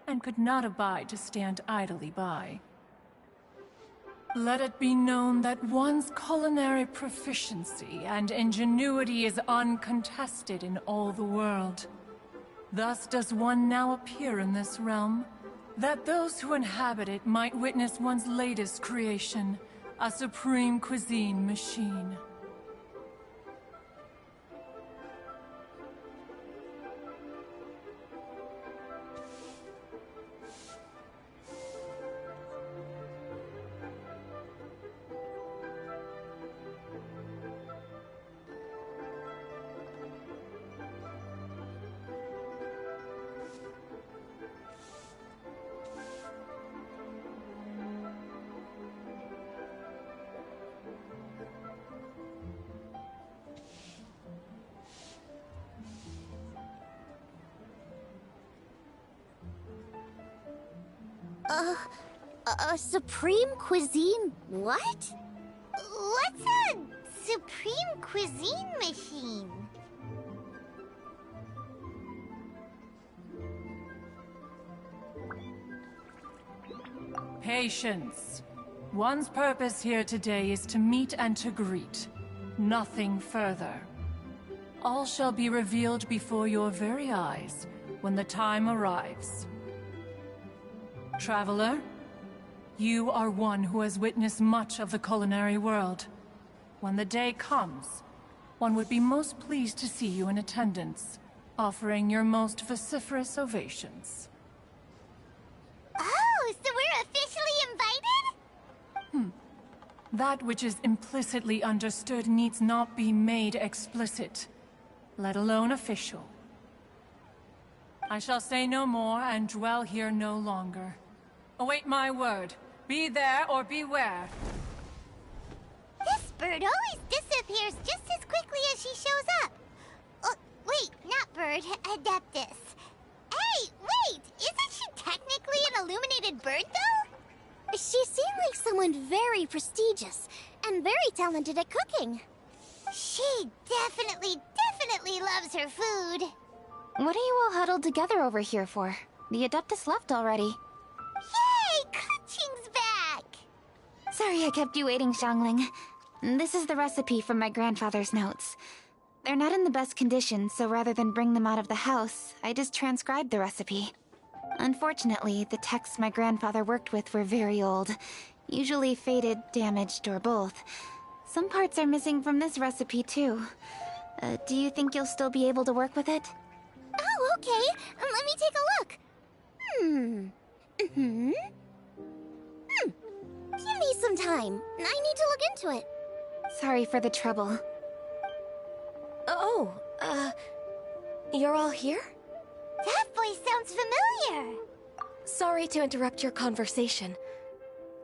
Speaker 13: and could not abide to stand idly by. Let it be known that one's culinary proficiency and ingenuity is uncontested in all the world. Thus does one now appear in this realm, that those who inhabit it might witness one's latest creation, a supreme cuisine machine.
Speaker 1: A supreme cuisine what?
Speaker 3: What's a supreme cuisine machine?
Speaker 13: Patience. One's purpose here today is to meet and to greet. Nothing further. All shall be revealed before your very eyes when the time arrives. Traveler, you are one who has witnessed much of the culinary world. When the day comes, one would be most pleased to see you in attendance, offering your most vociferous ovations.
Speaker 3: Oh, so we're officially invited?
Speaker 13: That which is implicitly understood needs not be made explicit, let alone official. I shall say no more and dwell here no longer. Await my word. Be there or beware.
Speaker 3: This bird always disappears just as quickly as she shows up. Wait, not bird, Adeptus. Hey, wait! Isn't she technically an illuminated bird, though?
Speaker 1: She seemed like someone very prestigious and very talented at cooking.
Speaker 3: She definitely loves her food.
Speaker 5: What are you all huddled together over here for? The Adeptus left already.
Speaker 3: Yay! Kaching's back!
Speaker 5: Sorry I kept you waiting, Xiangling. This is the recipe from my grandfather's notes. They're not in the best condition, so rather than bring them out of the house, I just transcribed the recipe. Unfortunately, the texts my grandfather worked with were very old. Usually faded, damaged, or both. Some parts are missing from this recipe, too. Do you think you'll still be able to work with it?
Speaker 1: Oh, okay. Let me take a look. Give me some time. I need to look into it.
Speaker 5: Sorry for the trouble.
Speaker 14: Oh, you're all here?
Speaker 3: That voice sounds familiar.
Speaker 14: Sorry to interrupt your conversation.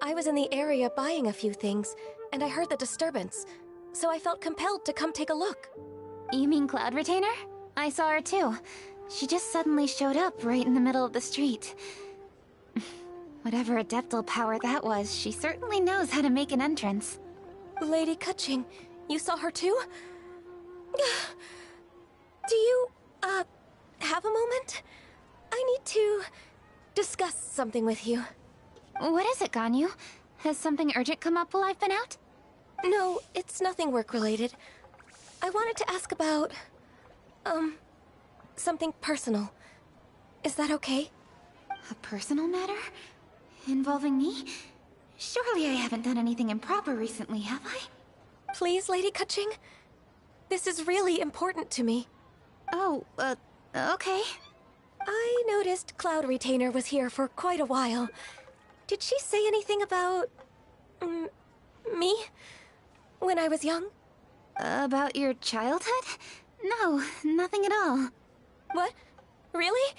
Speaker 14: I was in the area buying a few things, and I heard the disturbance, so I felt compelled to come take a look.
Speaker 5: You mean Cloud Retainer? I saw her too. She just suddenly showed up right in the middle of the street. Whatever adeptal power that was, she certainly knows how to make an entrance.
Speaker 14: Lady Kaching, you saw her too? Do you, have a moment? I need to discuss something with you.
Speaker 5: What is it, Ganyu? Has something urgent come up while I've been out?
Speaker 14: No, it's nothing work-related. I wanted to ask about, something personal. Is that okay?
Speaker 5: A personal matter? Involving me? Surely I haven't done anything improper recently, have I?
Speaker 14: Please, Lady Kaching? This is really important to me.
Speaker 5: Oh, okay.
Speaker 14: I noticed Cloud Retainer was here for quite a while. Did she say anything about... me? When I was young?
Speaker 5: About your childhood? No, nothing at all.
Speaker 14: What? Really?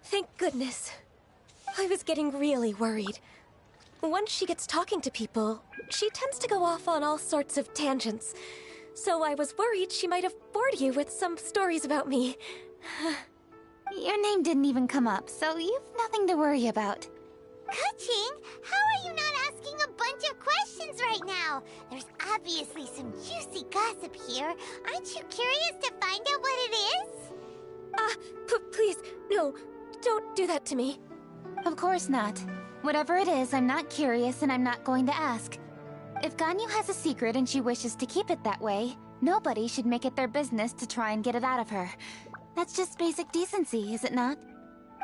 Speaker 14: Thank goodness. I was getting really worried. Once she gets talking to people, she tends to go off on all sorts of tangents. So I was worried she might have bored you with some stories about me.
Speaker 5: Your name didn't even come up, so you've nothing to worry about.
Speaker 3: Kaching, how are you not asking a bunch of questions right now? There's obviously some juicy gossip here. Aren't you curious to find out what it is?
Speaker 14: Please, no, don't do that to me.
Speaker 5: Of course not. Whatever it is, I'm not curious and I'm not going to ask. If Ganyu has a secret and she wishes to keep it that way, nobody should make it their business to try and get it out of her. That's just basic decency, is it not?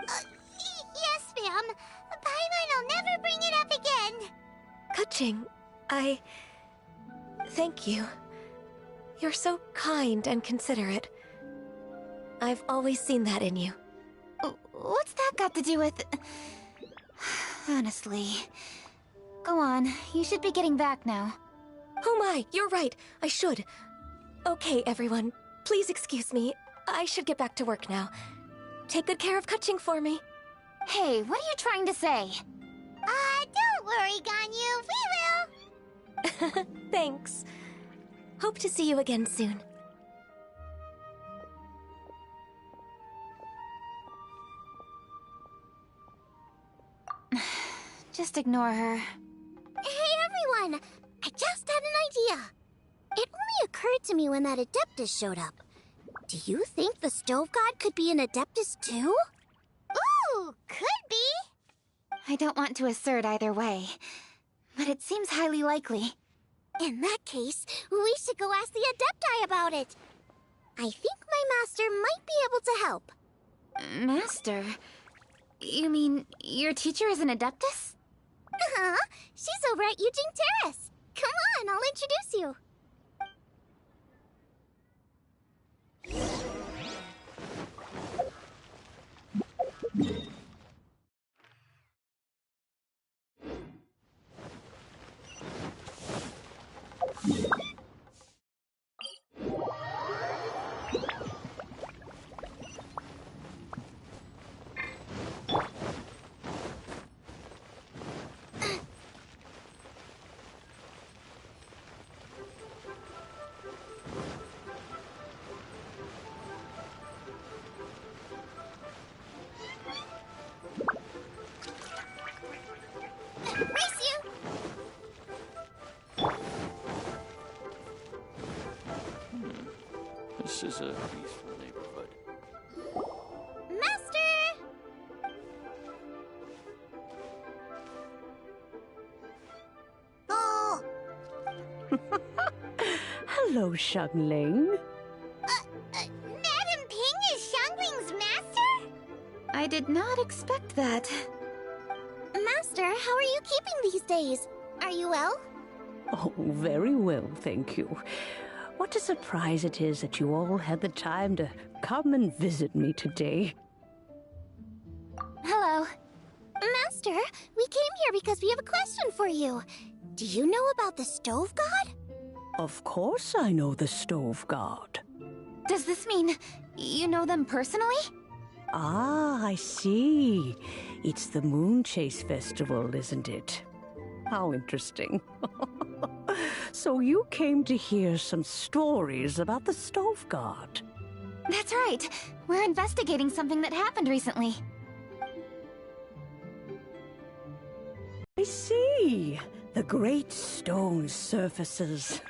Speaker 3: Yes, ma'am. Paimon will never bring it up again.
Speaker 14: Kaching, thank you. You're so kind and considerate. I've always seen that in you.
Speaker 5: What's that got to do with... Honestly... Go on, you should be getting back now.
Speaker 14: Oh my, you're right, I should. Okay, everyone, please excuse me. I should get back to work now. Take good care of Kaching for me.
Speaker 5: Hey, what are you trying to say?
Speaker 3: Don't worry, Ganyu, we will.
Speaker 14: Thanks. Hope to see you again soon.
Speaker 5: Just ignore her.
Speaker 1: Hey, everyone! I just had an idea. It only occurred to me when that Adeptus showed up. Do you think the Stove God could be an Adeptus too?
Speaker 3: Ooh, could be.
Speaker 5: I don't want to assert either way, but it seems highly likely.
Speaker 1: In that case, we should go ask the Adepti about it. I think my master might be able to help.
Speaker 5: Master? You mean your teacher is an Adeptus?
Speaker 1: Uh-huh. She's over at Yujing Terrace. Come on, I'll introduce you.
Speaker 15: This is a peaceful neighborhood.
Speaker 3: Master! Oh!
Speaker 16: Hello, Xiangling.
Speaker 3: Madam Ping is Xiangling's master?
Speaker 5: I did not expect that.
Speaker 1: Master, how are you keeping these days? Are you well?
Speaker 16: Oh, very well, thank you. What a surprise it is that you all had the time to come and visit me today.
Speaker 5: Hello.
Speaker 1: Master, we came here because we have a question for you. Do you know about the Stove God?
Speaker 16: Of course I know the Stove God.
Speaker 5: Does this mean you know them personally?
Speaker 16: Ah, I see. It's the Moon Chase Festival, isn't it? How interesting. So you came to hear some stories about the Stove God.
Speaker 5: That's right. We're investigating something that happened recently.
Speaker 16: I see. The great stone surfaces.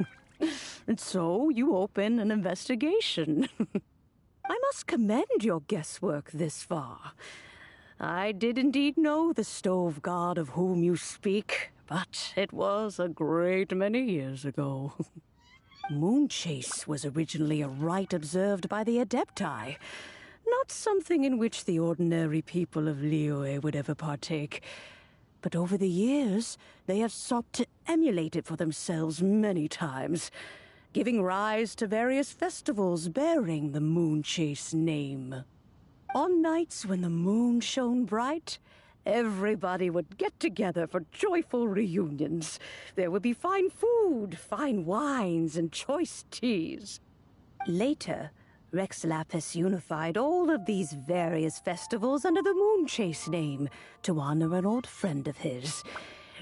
Speaker 16: And so you open an investigation. I must commend your guesswork this far. I did indeed know the Stove God of whom you speak, but it was a great many years ago. Moon Chase was originally a rite observed by the Adepti, not something in which the ordinary people of Liyue would ever partake. But over the years, they have sought to emulate it for themselves many times, giving rise to various festivals bearing the Moon Chase name. On nights when the moon shone bright, everybody would get together for joyful reunions. There would be fine food, fine wines, and choice teas. Later, Rex Lapis unified all of these various festivals under the Moon Chase name to honor an old friend of his.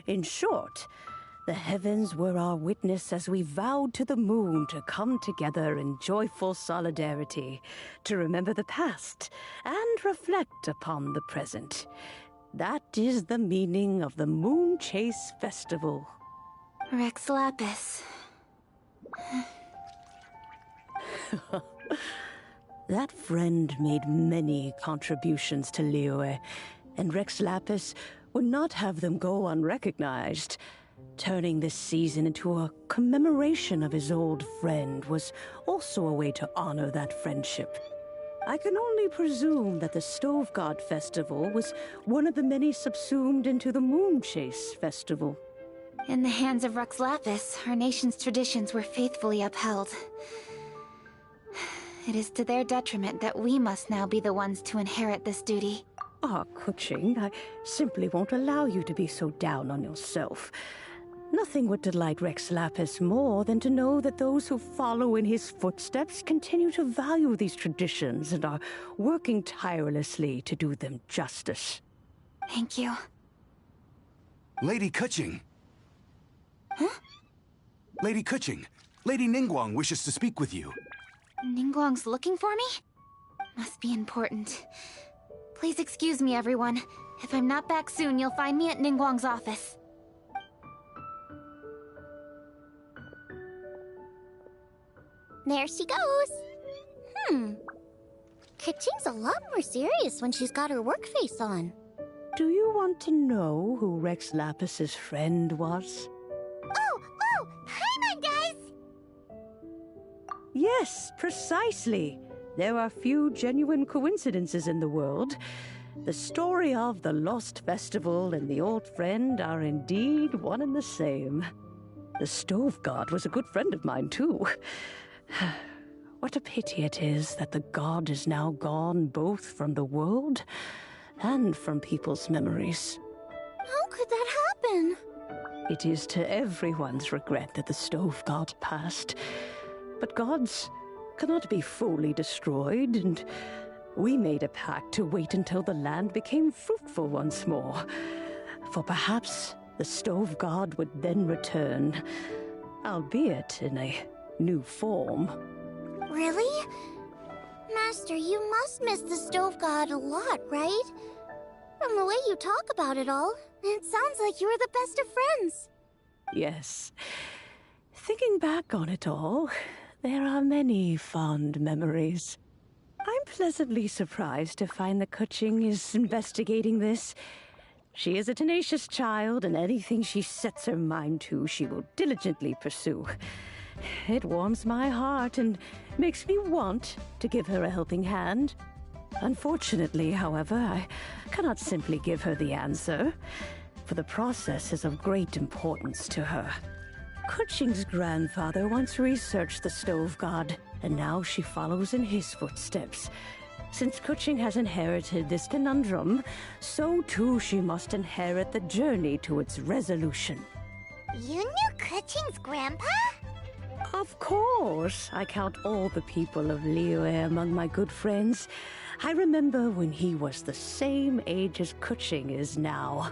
Speaker 16: In short, the heavens were our witness as we vowed to the moon to come together in joyful solidarity, to remember the past and reflect upon the present. That is the meaning of the Moon Chase Festival.
Speaker 5: Rex Lapis.
Speaker 16: That friend made many contributions to Liyue, and Rex Lapis would not have them go unrecognized. Turning this season into a commemoration of his old friend was also a way to honor that friendship. I can only presume that the Stove God Festival was one of the many subsumed into the Moon Chase Festival.
Speaker 5: In the hands of Rex Lapis, our nation's traditions were faithfully upheld. It is to their detriment that we must now be the ones to inherit this duty.
Speaker 16: Ah, Kuching, I simply won't allow you to be so down on yourself. Nothing would delight Rex Lapis more than to know that those who follow in his footsteps continue to value these traditions and are working tirelessly to do them justice.
Speaker 5: Thank you.
Speaker 17: Lady Kuching!
Speaker 5: Huh?
Speaker 17: Lady Kuching, Lady Ningguang wishes to speak with you.
Speaker 5: Ningguang's looking for me? Must be important. Please excuse me, everyone. If I'm not back soon, you'll find me at Ningguang's office.
Speaker 1: There she goes. Kaching's a lot more serious when she's got her work face on.
Speaker 16: Do you want to know who Rex Lapis's friend was?
Speaker 3: Oh! Hi, my guys!
Speaker 16: Yes, precisely. There are few genuine coincidences in the world. The story of the Lost Festival and the old friend are indeed one and the same. The Stove God was a good friend of mine, too. What a pity it is that the god is now gone both from the world and from people's memories.
Speaker 1: How could that happen?
Speaker 16: It is to everyone's regret that the Stove God passed. But gods cannot be fully destroyed, and we made a pact to wait until the land became fruitful once more. For perhaps the Stove God would then return, albeit in a new form.
Speaker 1: Really? Master, you must miss the Stove God a lot, right? From the way you talk about it all, it sounds like you were the best of friends.
Speaker 16: Yes. Thinking back on it all, there are many fond memories. I'm pleasantly surprised to find that Kuching is investigating this. She is a tenacious child, and anything she sets her mind to, she will diligently pursue. It warms my heart and makes me want to give her a helping hand. Unfortunately, however, I cannot simply give her the answer, for the process is of great importance to her. Kuching's grandfather once researched the stove god, and now she follows in his footsteps. Since Kuching has inherited this conundrum, so too she must inherit the journey to its resolution.
Speaker 3: You knew Kuching's grandpa?
Speaker 16: Of course. I count all the people of Liyue among my good friends. I remember when he was the same age as Kuching is now.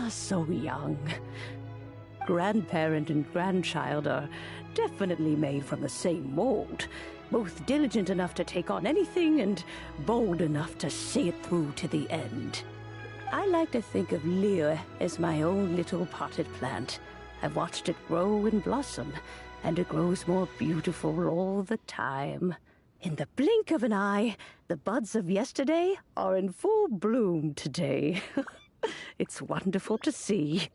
Speaker 16: So young. Grandparent and grandchild are definitely made from the same mold. Both diligent enough to take on anything and bold enough to see it through to the end. I like to think of Liyue as my own little potted plant. I've watched it grow and blossom, and it grows more beautiful all the time. In the blink of an eye, the buds of yesterday are in full bloom today. It's wonderful to see.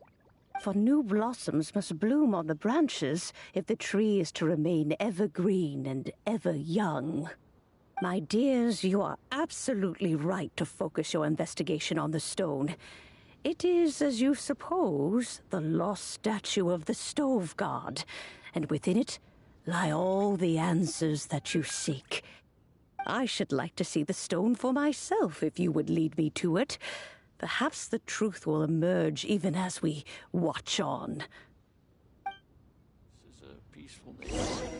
Speaker 16: For new blossoms must bloom on the branches if the tree is to remain evergreen and ever young. My dears, you are absolutely right to focus your investigation on the stone. It is, as you suppose, the lost statue of the stove god, and within it lie all the answers that you seek. I should like to see the stone for myself if you would lead me to it. Perhaps the truth will emerge even as we watch on.
Speaker 15: This is a peaceful neighborhood.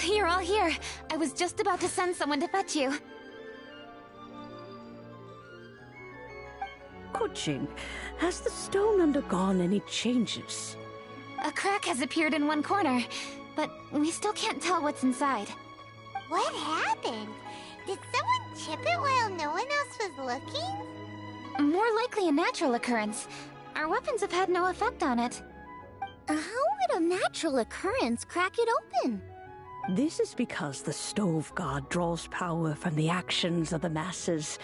Speaker 5: You're all here. I was just about to send someone to fetch you.
Speaker 16: Kuching, has the stone undergone any changes?
Speaker 5: A crack has appeared in one corner, but we still can't tell what's inside.
Speaker 3: What happened? Did someone chip it while no one else was looking?
Speaker 5: More likely a natural occurrence. Our weapons have had no effect on it.
Speaker 1: How would a natural occurrence crack it open?
Speaker 16: This is because the stove god draws power from the actions of the masses.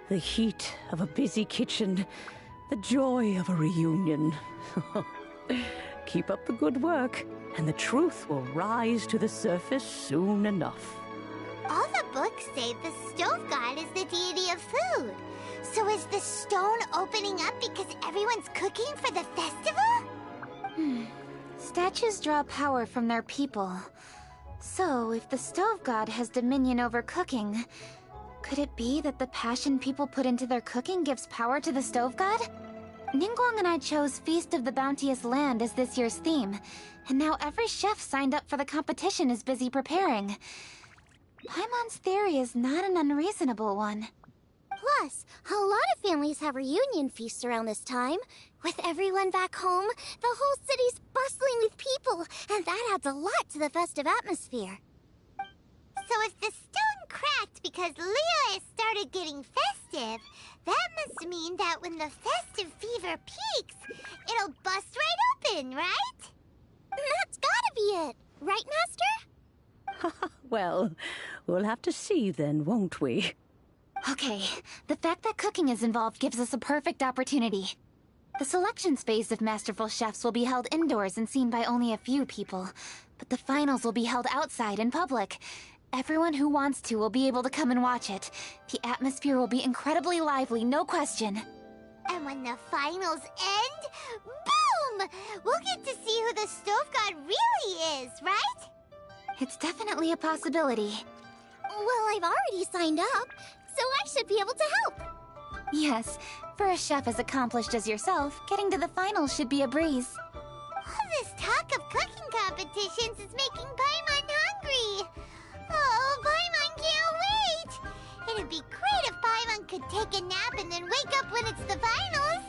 Speaker 16: The heat of a busy kitchen, the joy of a reunion. Keep up the good work, and the truth will rise to the surface soon enough.
Speaker 3: All the books say the stove god is the deity of food. So is the stone opening up because everyone's cooking for the festival?
Speaker 5: Statues draw power from their people. So, if the stove god has dominion over cooking, could it be that the passion people put into their cooking gives power to the stove god? Ningguang and I chose Feast of the Bounteous Land as this year's theme, and now every chef signed up for the competition is busy preparing. Paimon's theory is not an unreasonable one.
Speaker 1: Plus, a lot of families have reunion feasts around this time. With everyone back home, the whole city's bustling with people, and that adds a lot to the festive atmosphere.
Speaker 3: So if the stone cracked because Liyue started getting festive, that must mean that when the festive fever peaks, it'll bust right open, right?
Speaker 1: That's gotta be it. Right, Master?
Speaker 16: Well, we'll have to see then, won't we?
Speaker 5: Okay, the fact that cooking is involved gives us a perfect opportunity. The selections phase of Masterful Chefs will be held indoors and seen by only a few people, but the finals will be held outside in public. Everyone who wants to will be able to come and watch it. The atmosphere will be incredibly lively, no question.
Speaker 3: And when the finals end, boom! We'll get to see who the stove god really is, right?
Speaker 5: It's definitely a possibility.
Speaker 1: Well, I've already signed up, so I should be able to help.
Speaker 5: Yes, for a chef as accomplished as yourself, getting to the finals should be a breeze.
Speaker 3: All this talk of cooking competitions is making Paimon hungry. Oh, Paimon can't wait! It'd be great if Paimon could take a nap and then wake up when it's the finals.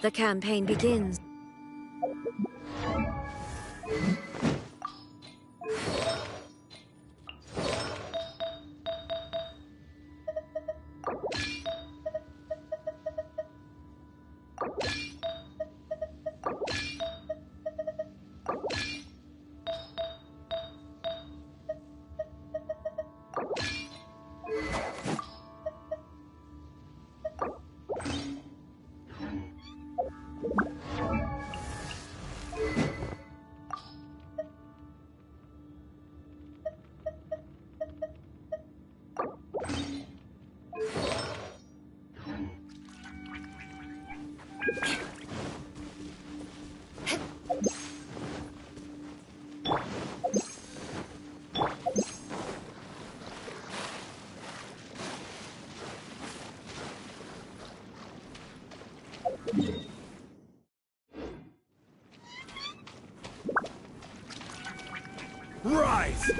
Speaker 14: The campaign begins.
Speaker 17: Rise!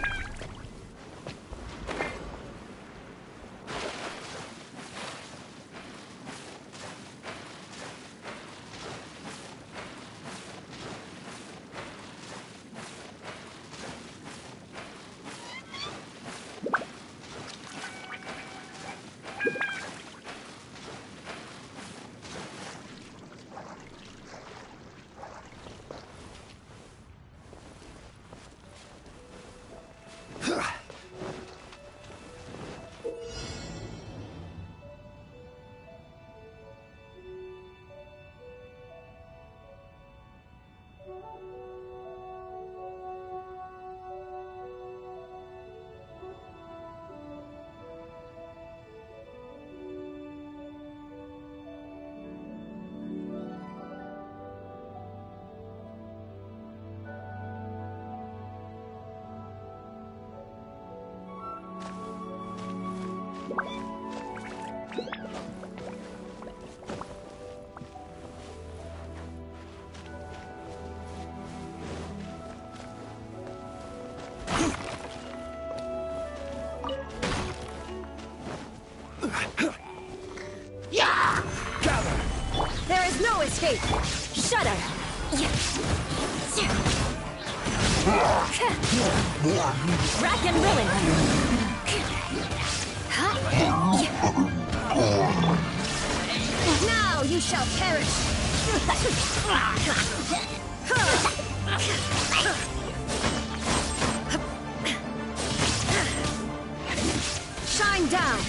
Speaker 14: No escape! Shudder! Rack and ruin! Now you shall perish! Shine down!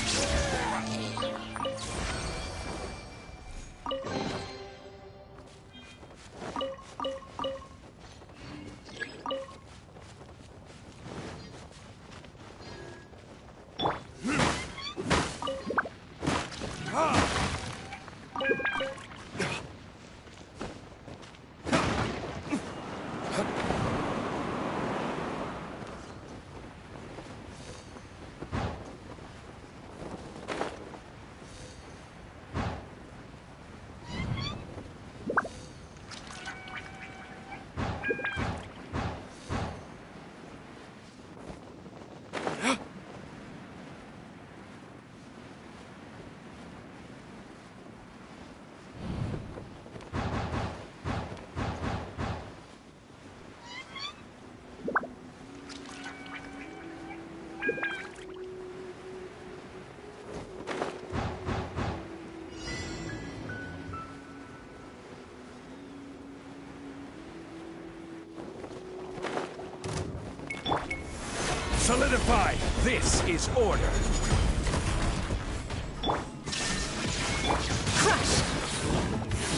Speaker 18: Solidify! This is order!
Speaker 14: Crush!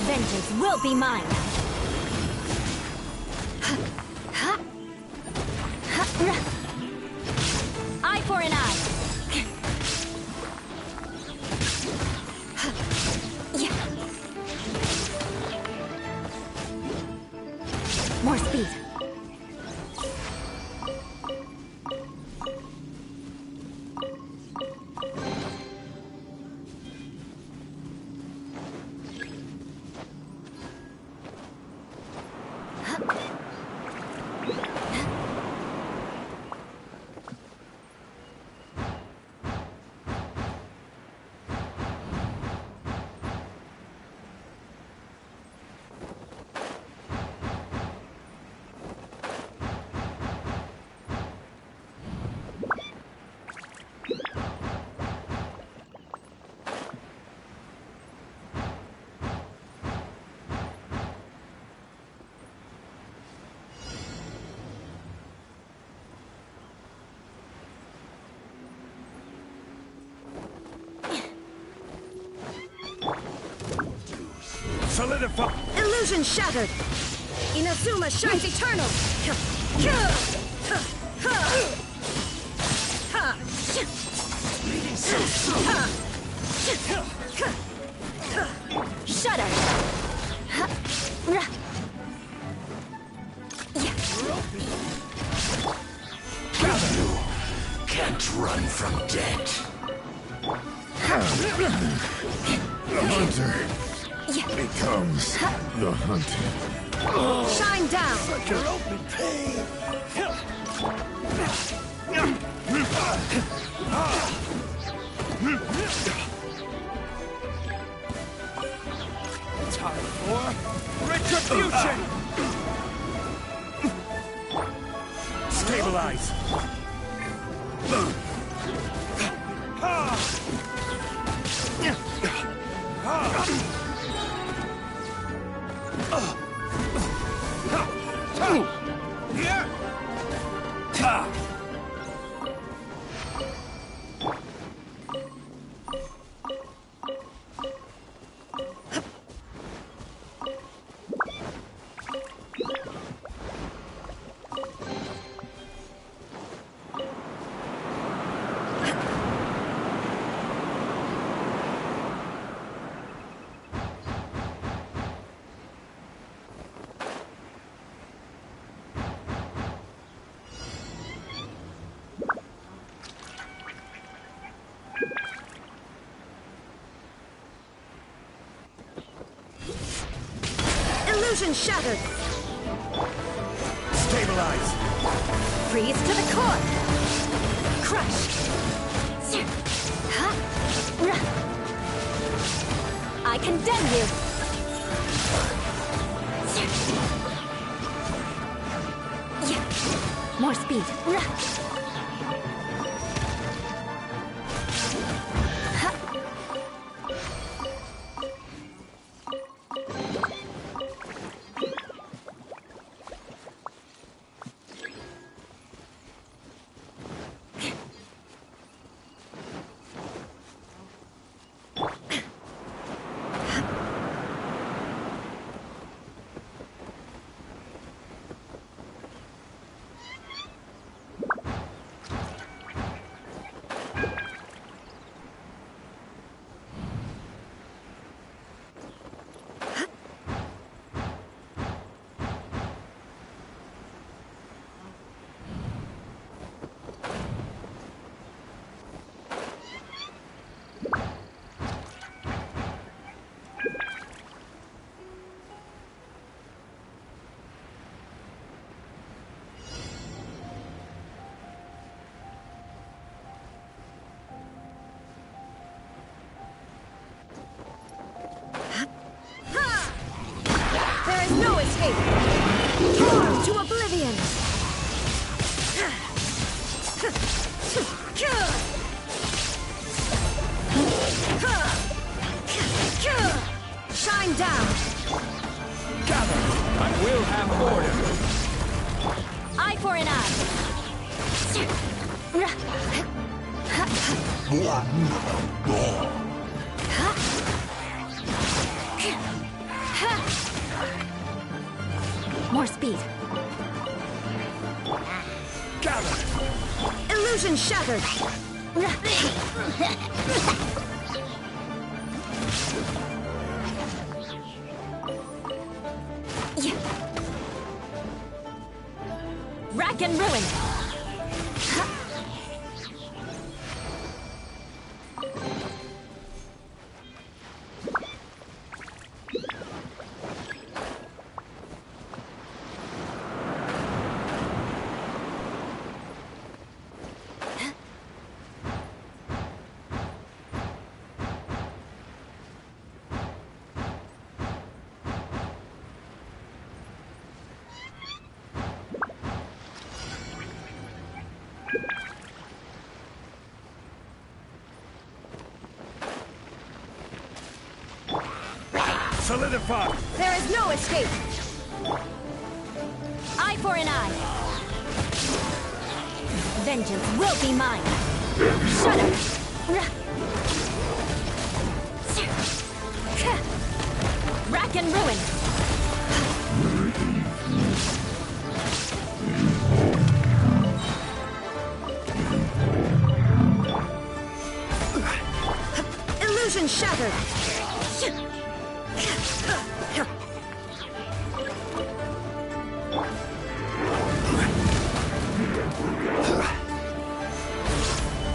Speaker 14: Vengeance will be mine! Eye for an eye! More speed!
Speaker 18: Solidify!
Speaker 14: Illusion shattered! Inazuma shines eternal! Shudder!
Speaker 18: You can't run from death.
Speaker 19: The hunter becomes the hunted.
Speaker 14: Shine down!
Speaker 18: Such an open pain! Time for retribution! Stabilize!
Speaker 14: Illusion shattered!
Speaker 18: Stabilize!
Speaker 14: Freeze to the core! Crush! I condemn you! More speed. No escape! Torn to oblivion! Shine down!
Speaker 18: Gather! I will have order!
Speaker 14: Eye for an eye! More speed.
Speaker 18: Gather!
Speaker 14: Illusion shattered! Rack and ruin!
Speaker 18: Solidify!
Speaker 14: There is no escape! Eye for an eye! Vengeance will be mine! Shudder! Rack and ruin! Illusion shattered!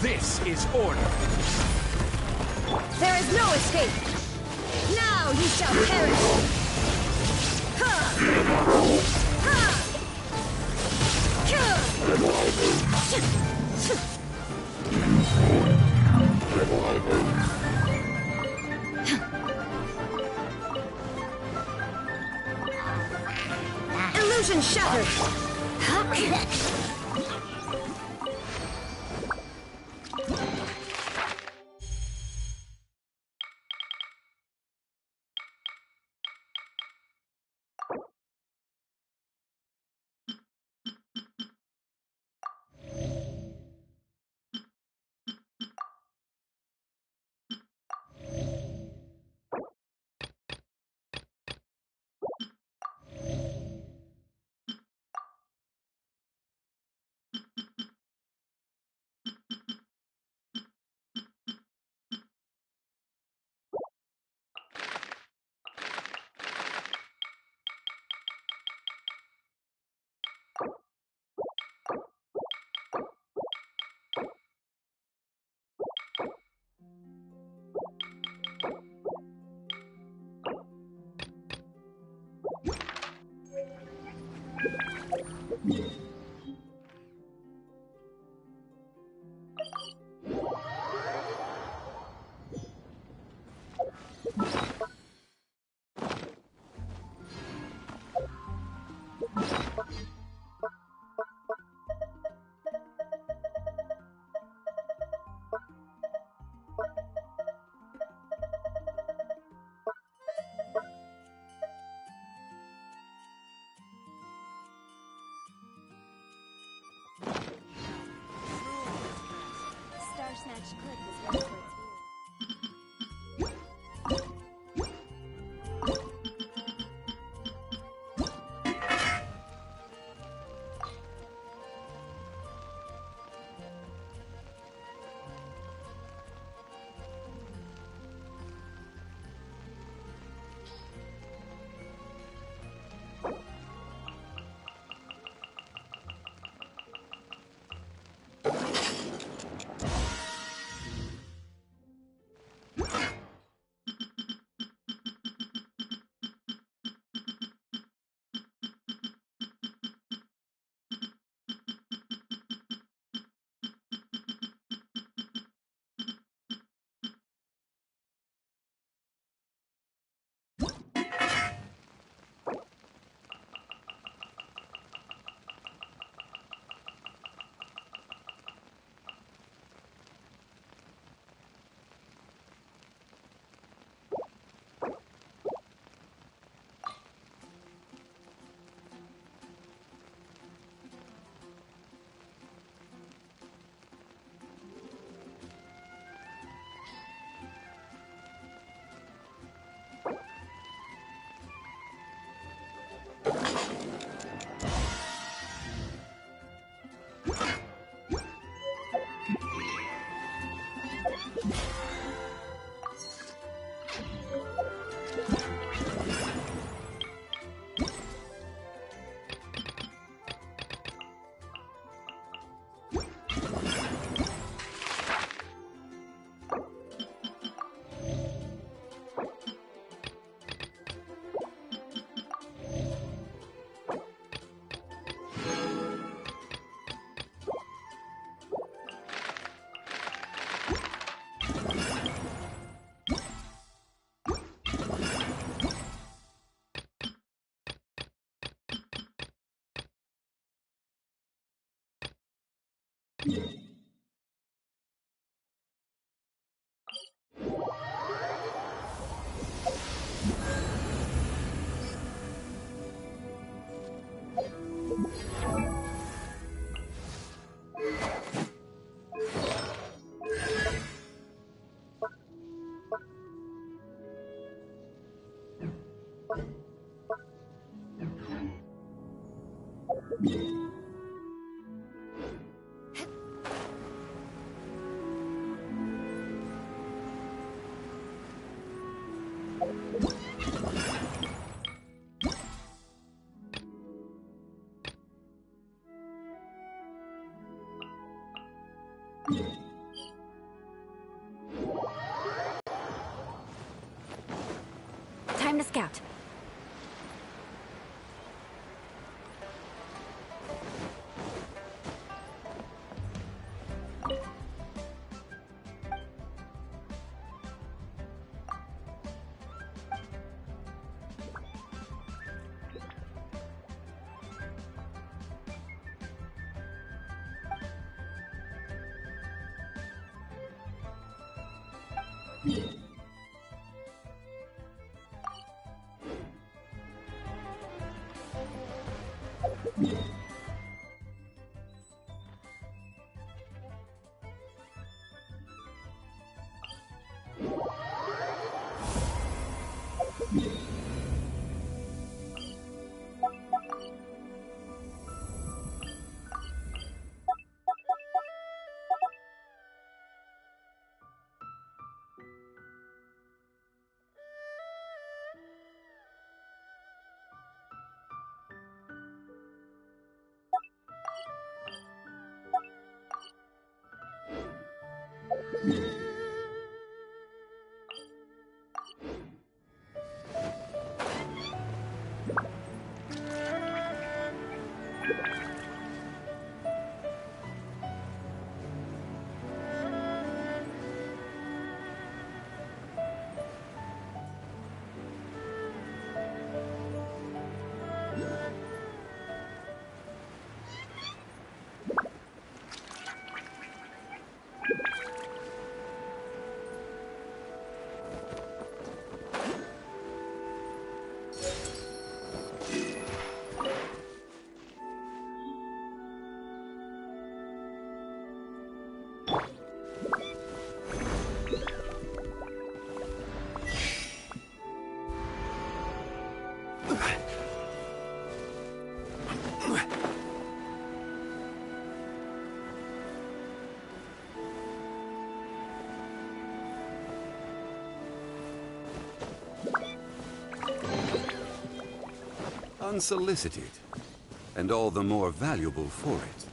Speaker 18: This is order.
Speaker 14: There is no escape! Now you shall perish! Illusion shattered!
Speaker 5: Time to scout.
Speaker 20: Unsolicited, and all the more valuable for it.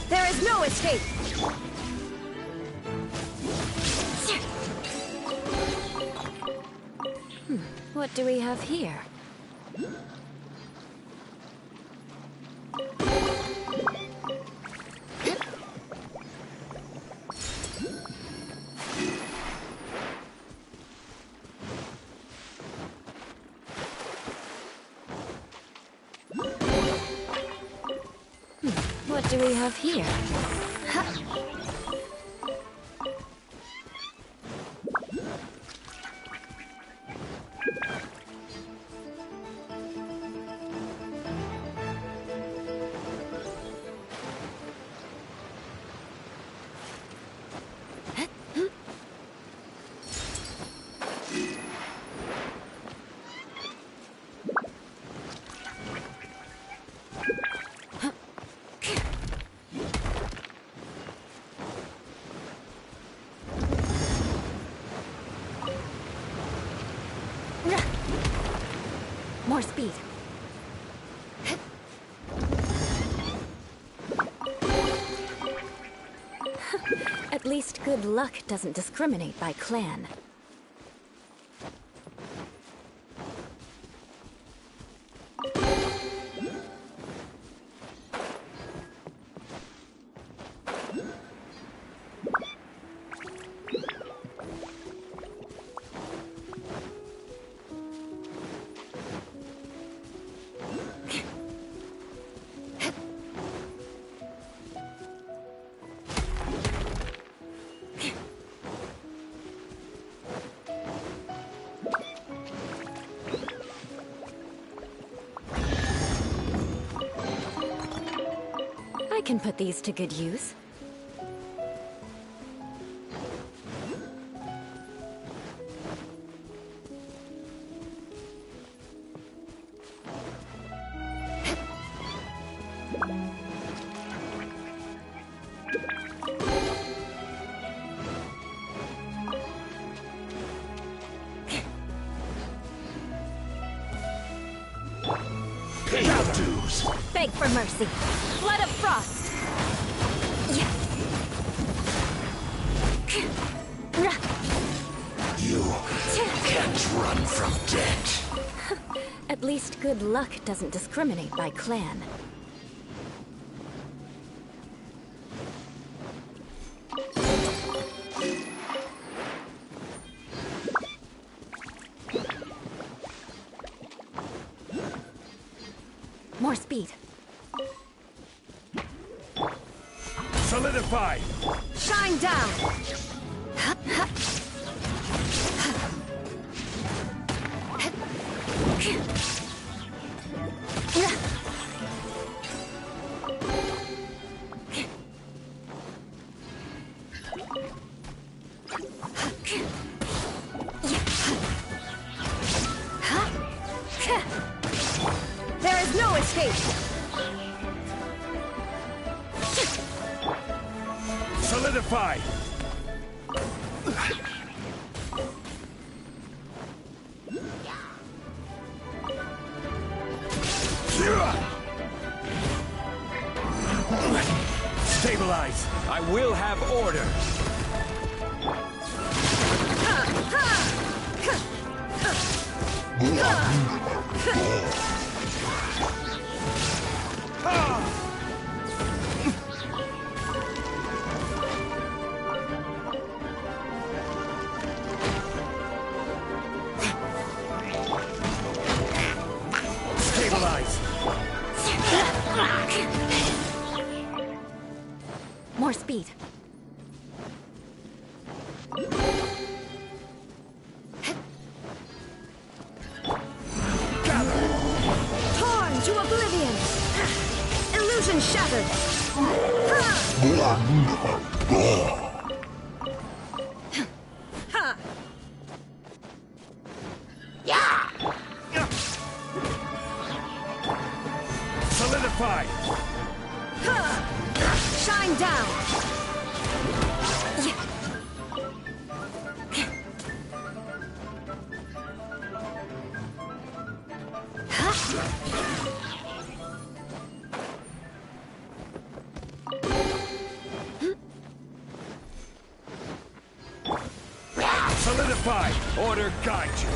Speaker 14: There is no escape! What do we have here? What do we have here? More speed. At least good luck doesn't discriminate by clan. I can put these to good use.
Speaker 19: Pay your dues.
Speaker 14: Beg for mercy. Blood of frost.
Speaker 19: You can't run from death.
Speaker 14: At least good luck doesn't discriminate by clan. More speed.
Speaker 18: Solidify!
Speaker 14: Shine down! There is no escape!
Speaker 18: Solidify! Stabilize! I will have order! Stabilize!
Speaker 14: More speed. Torn to oblivion! Illusion shattered!
Speaker 18: Solidify!
Speaker 14: Shine down!
Speaker 18: Solidify! Order guide you!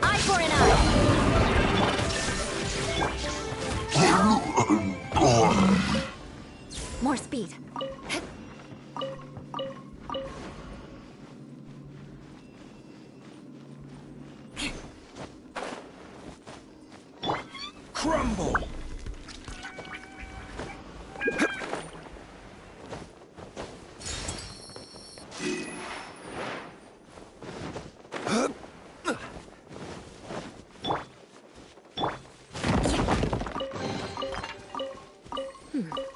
Speaker 14: Eye for an eye! More speed.
Speaker 18: Crumble!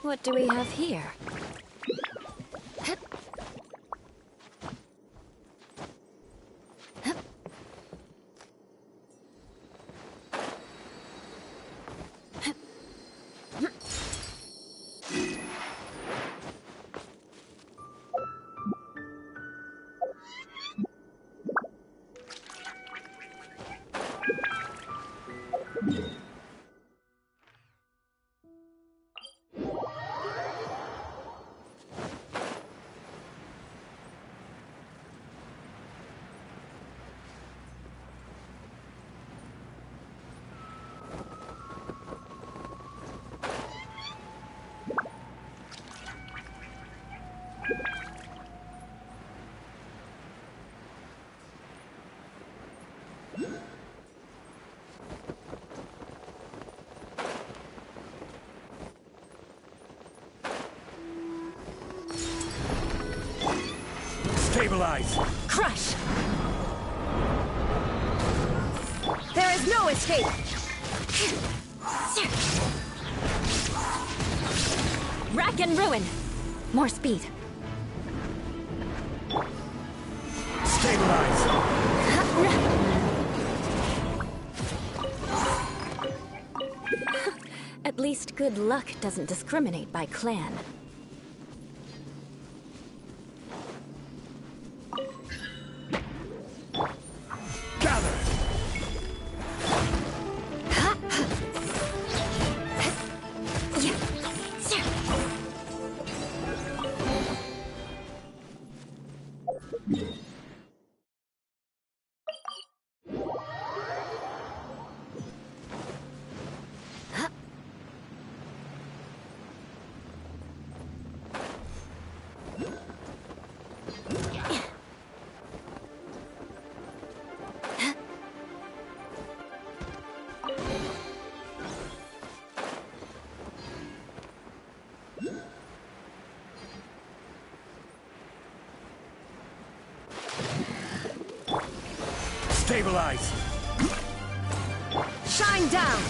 Speaker 14: What do we have here?
Speaker 18: Stabilize!
Speaker 14: Crush! There is no escape! Rack and ruin! More speed.
Speaker 18: Stabilize!
Speaker 14: At least good luck doesn't discriminate by clan.
Speaker 18: Gather! Stabilize!
Speaker 14: Shine down!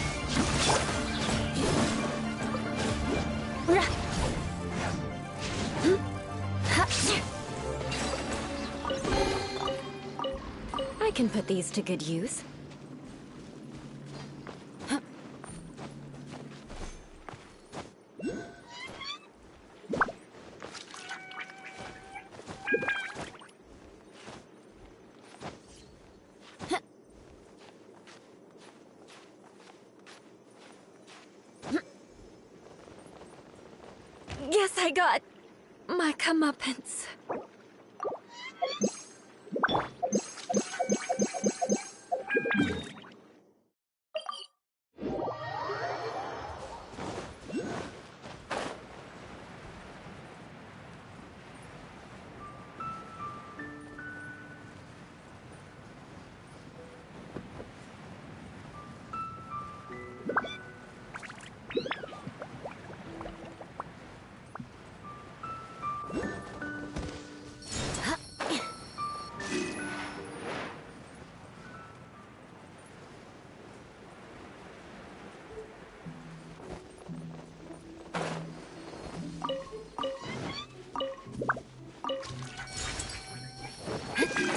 Speaker 14: I can put these to good use. Guess I got my comeuppance.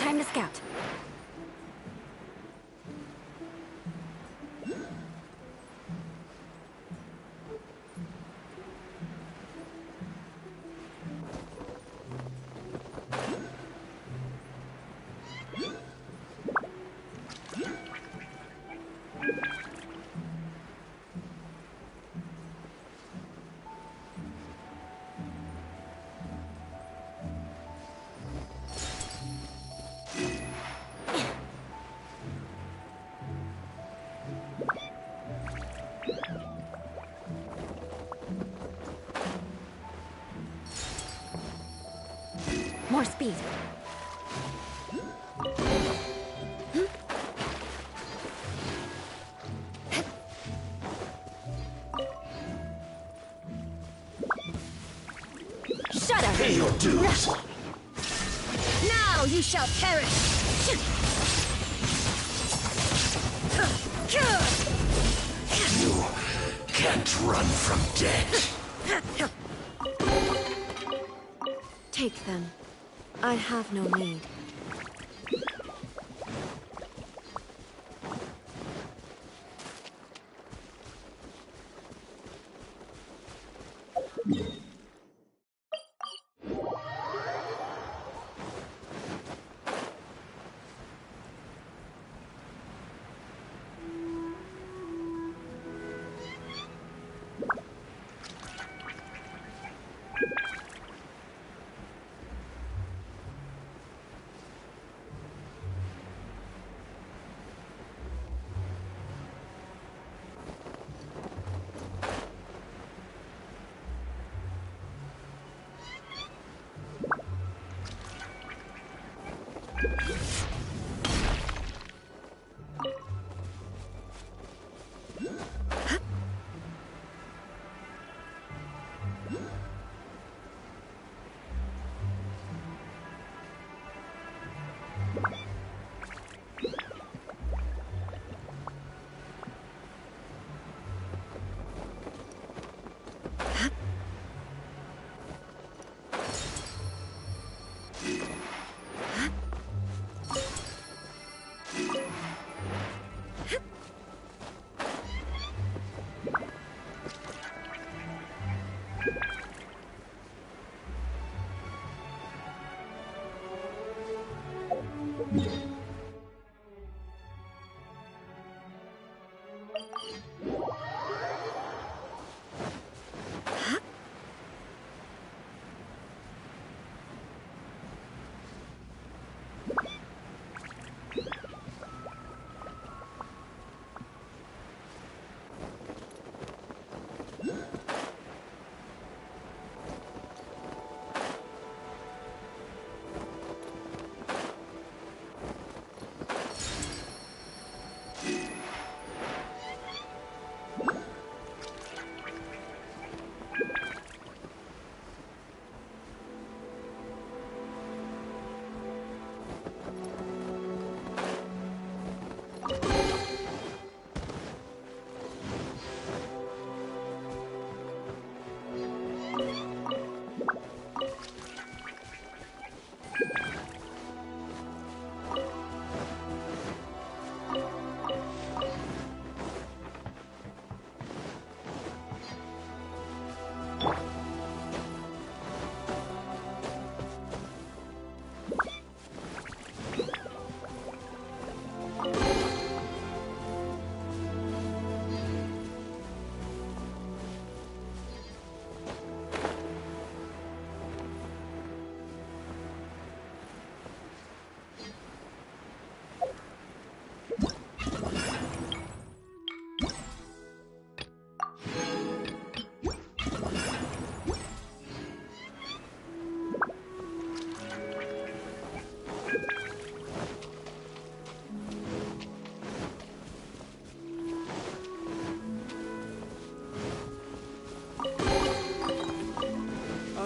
Speaker 14: Time to scout. More speed. Shut up!
Speaker 19: Pay your dues!
Speaker 14: Now you shall perish!
Speaker 19: You can't run from death.
Speaker 14: Take them. I have no need.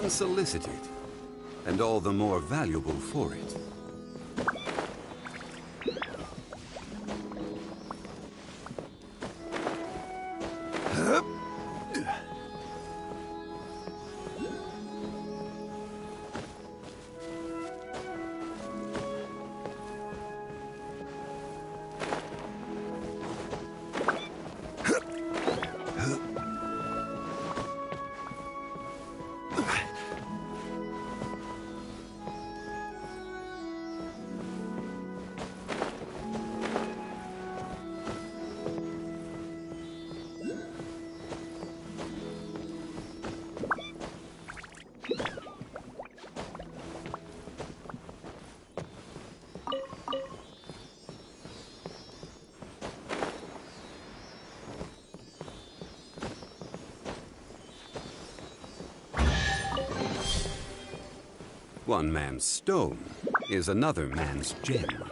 Speaker 20: Unsolicited, and all the more valuable for it. One man's stone is another man's gem.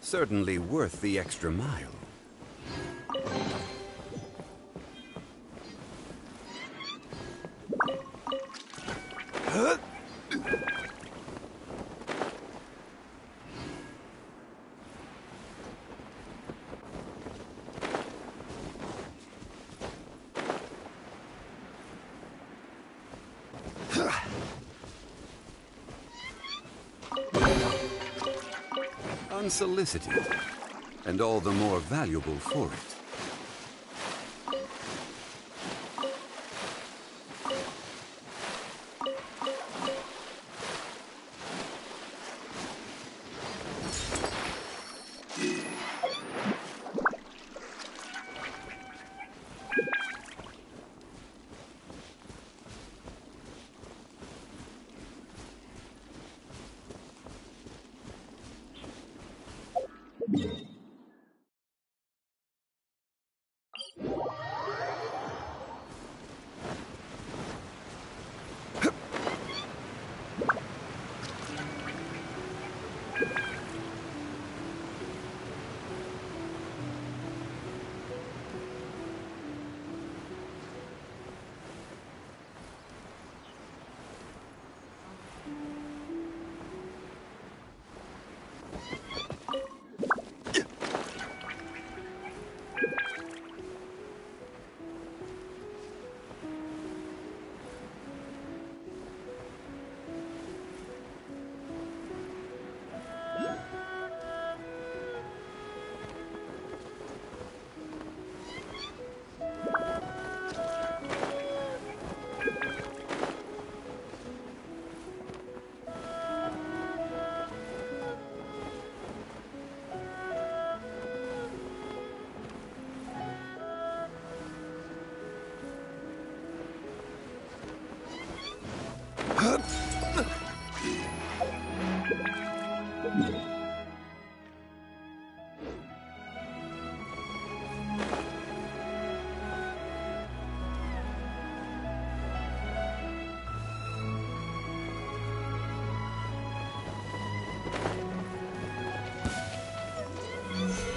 Speaker 20: Certainly worth the extra mile. Unsolicited, and all the more valuable for it.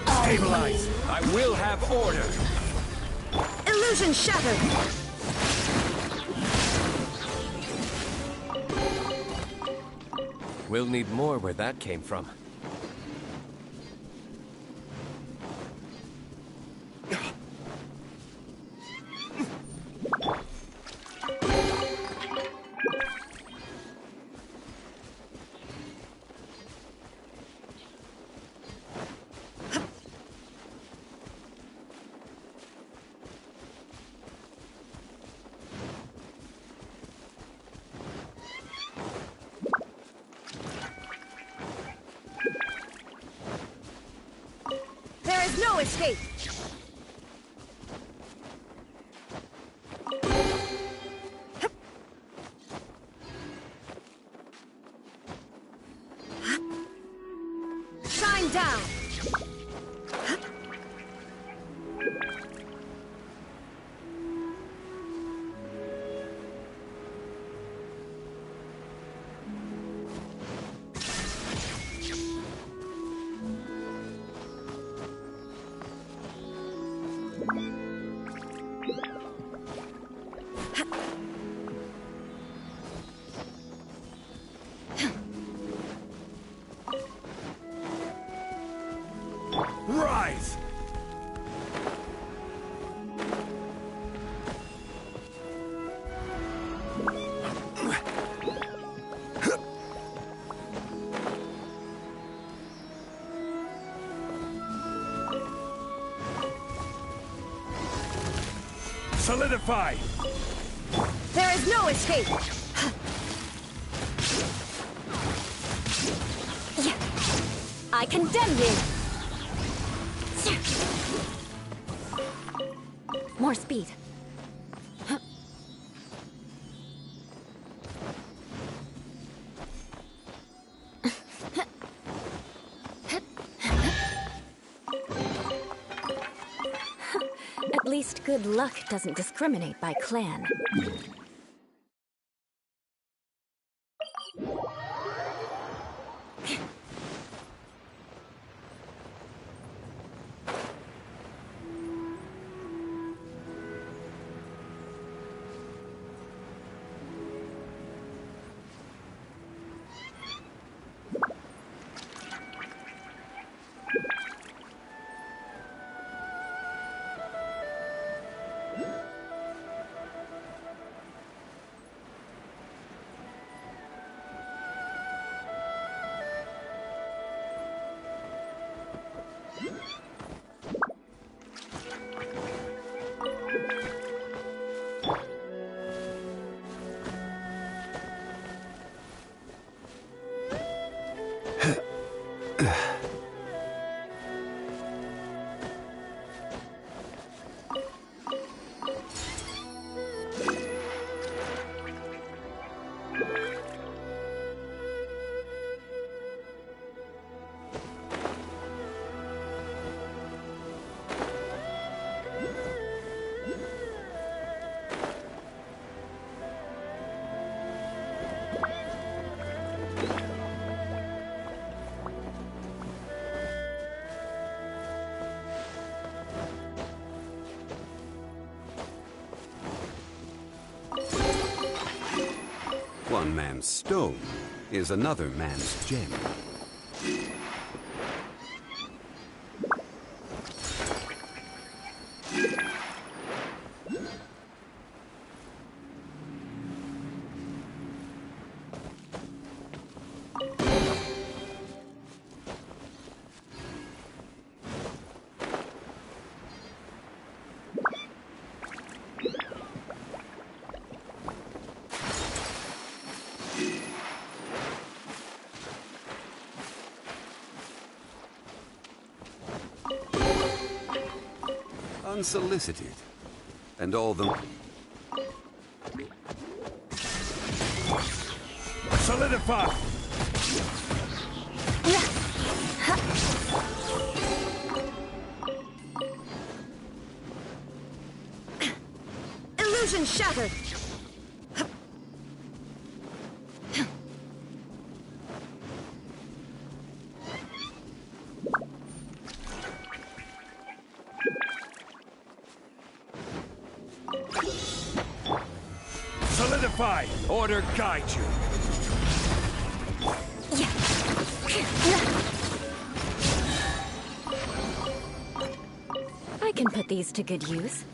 Speaker 18: Stabilize! I will have order!
Speaker 14: Illusion shattered!
Speaker 6: We'll need more where that came from.
Speaker 14: There is no escape! Shine down!
Speaker 18: Rise! Solidify!
Speaker 14: There is no escape! I condemn you! More speed. At least good luck doesn't discriminate by clan.
Speaker 20: One man's stone is another man's gem. Unsolicited, and all the...
Speaker 18: Solidify!
Speaker 14: Illusion shattered!
Speaker 18: Solidify! Order guide you!
Speaker 14: I can put these to good use.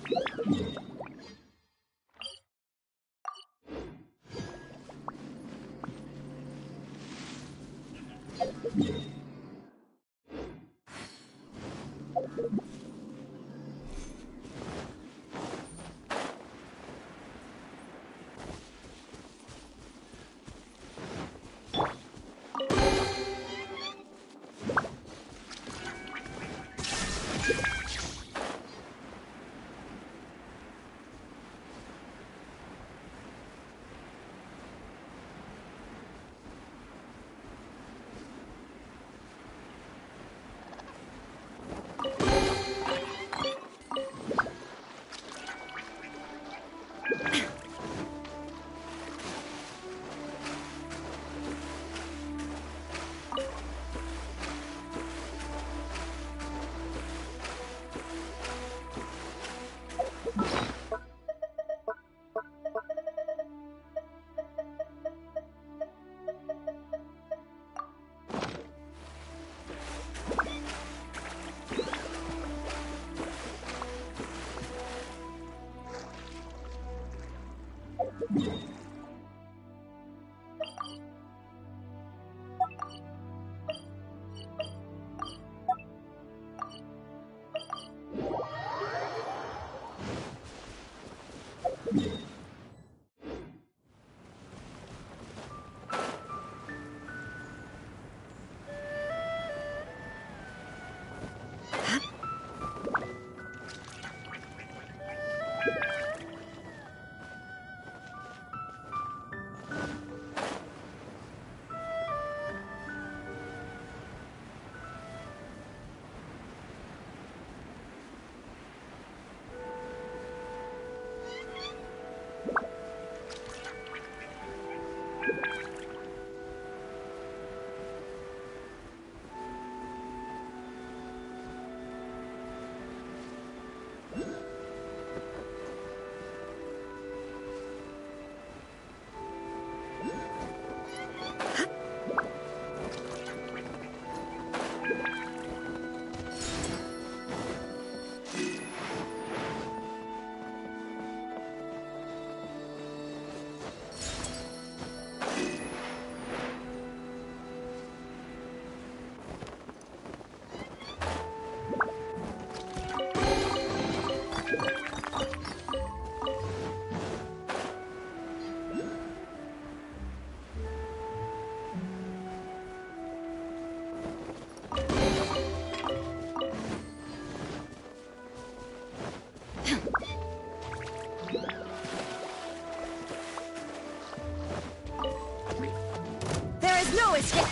Speaker 21: No escape!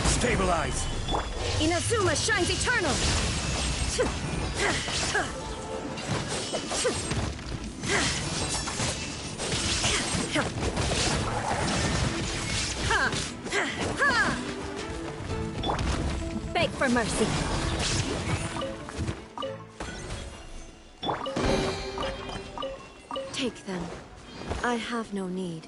Speaker 18: Stabilize!
Speaker 21: Inazuma shines eternal! Beg for mercy.
Speaker 14: Take them. I have no need.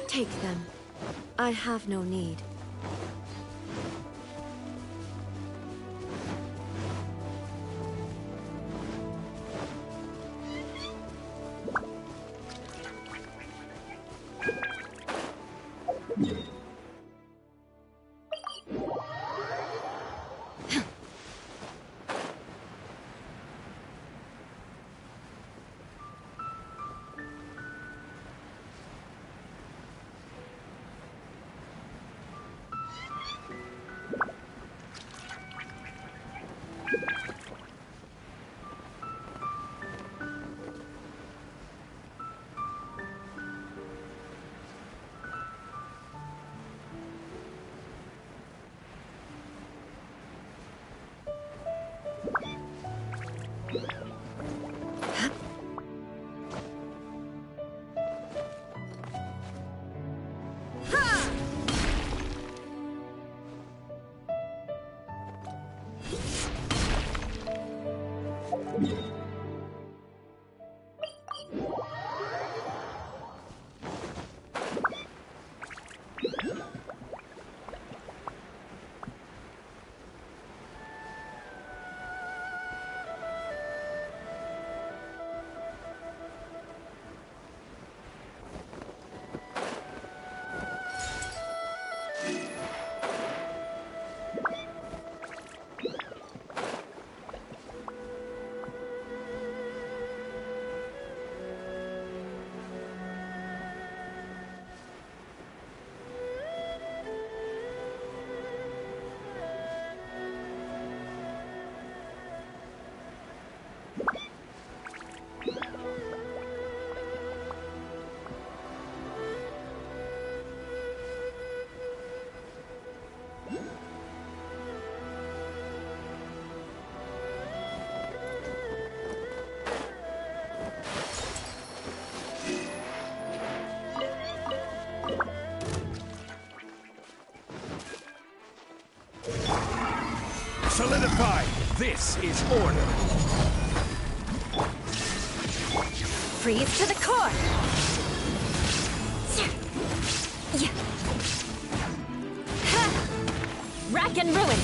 Speaker 21: Take them. I have no need.
Speaker 18: Solidify! This is order!
Speaker 21: Freeze to the core! Rack and ruin!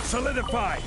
Speaker 18: Solidify!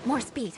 Speaker 14: More speed.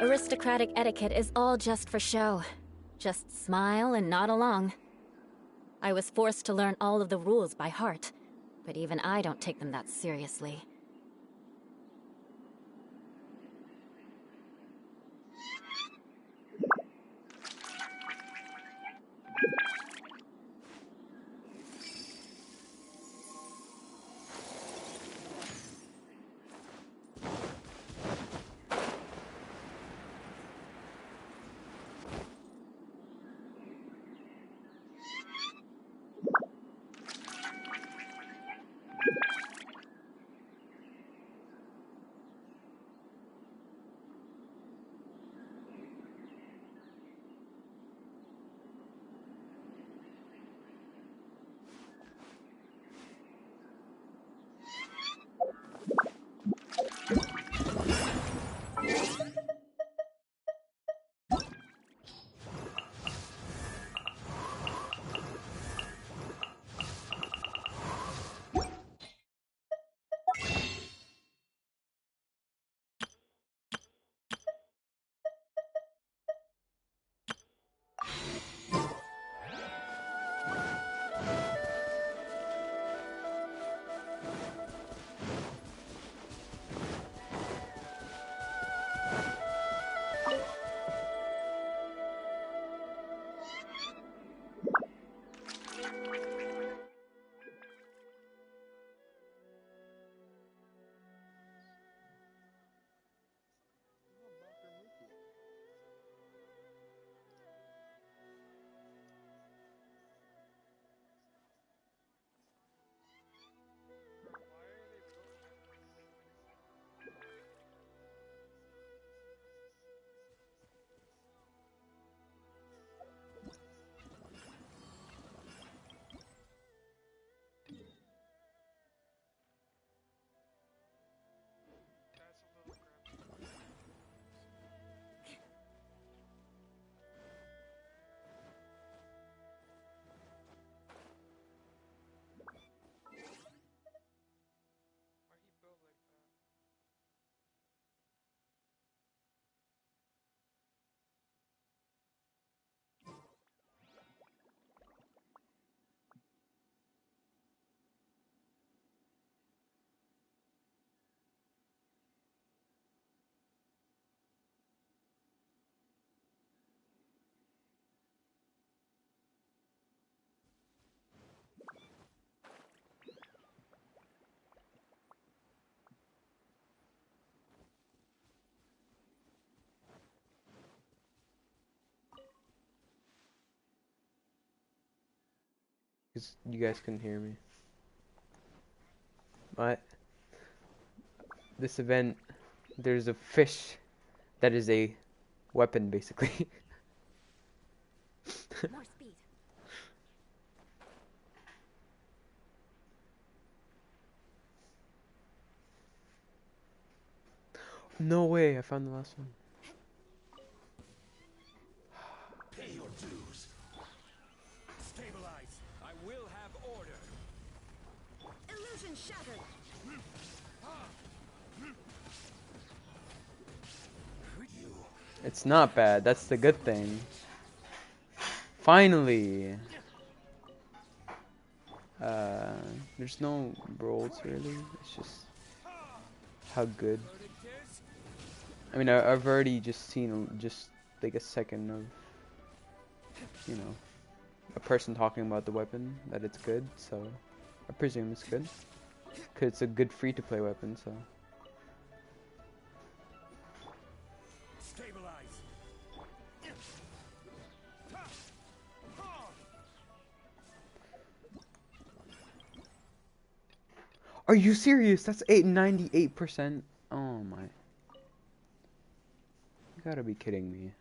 Speaker 4: Aristocratic etiquette is all just for show. Just smile and nod along. I was forced to learn all of the rules by heart, but even I don't take them that seriously.
Speaker 22: Because you guys couldn't hear me. But this event, there's a fish that is a weapon, basically.
Speaker 4: More speed.
Speaker 22: No way, I found the last one.
Speaker 18: Pay your dues. Stabilize. I will have order.
Speaker 14: Illusion shattered.
Speaker 22: It's not bad, that's the good thing. Finally! There's no rolls really, it's just how good. I mean, I've already just seen just like a second of, you know, a person talking about the weapon, that it's good, so I presume it's good. Cause it's a good free-to-play weapon, so.
Speaker 18: Stabilize.
Speaker 22: Are you serious? That's 98%. Oh my. You gotta be kidding me.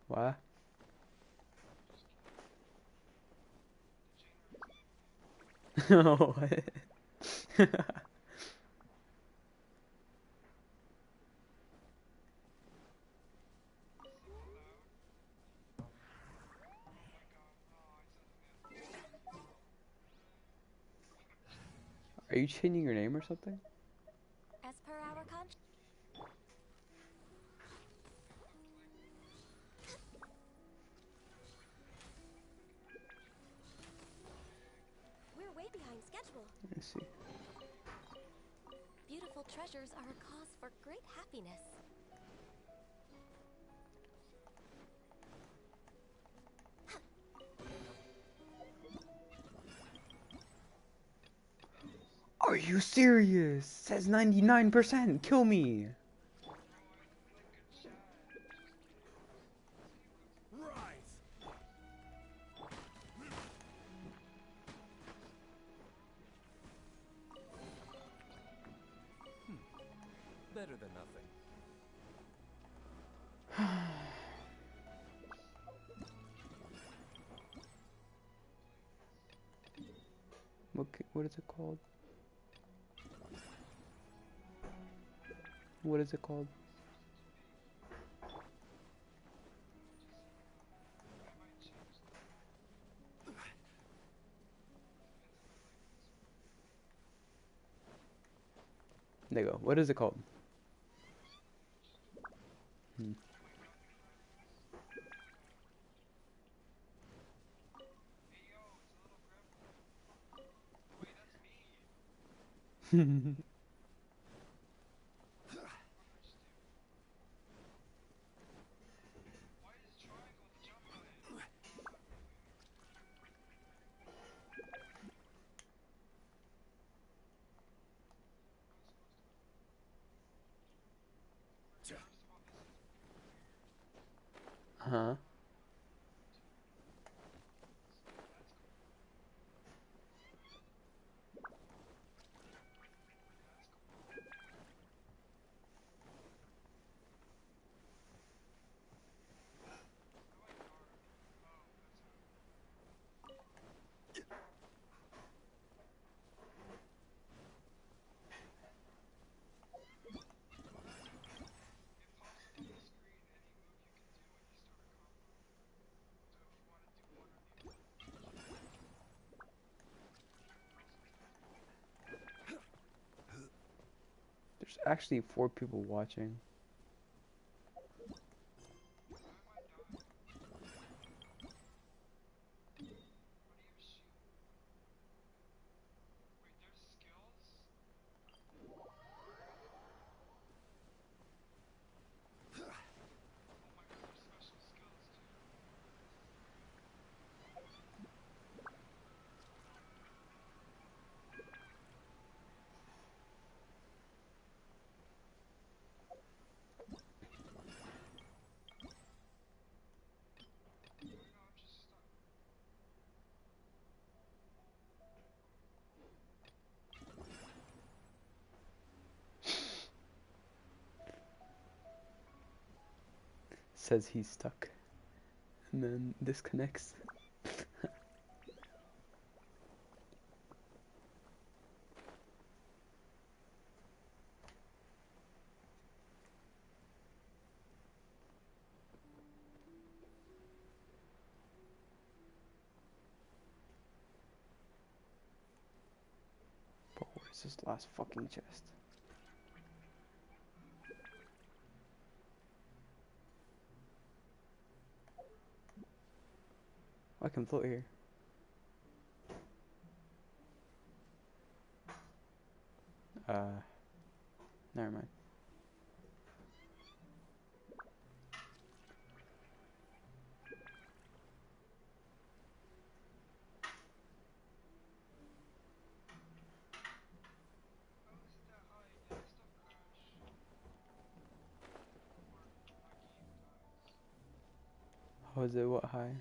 Speaker 22: What? What? Are you changing your name or something?
Speaker 14: As per our contract. We're way behind schedule.
Speaker 22: Let's see.
Speaker 14: Beautiful treasures are a cause for great happiness.
Speaker 22: Are you serious? Says 99%. Kill me.
Speaker 15: Better than nothing.
Speaker 22: What is it called? What is it called? There you go. What is it called? Huh? There's actually 4 people watching. Says he's stuck. And then disconnects. But where's this last fucking chest? I can float here. Never mind. How is it? What high?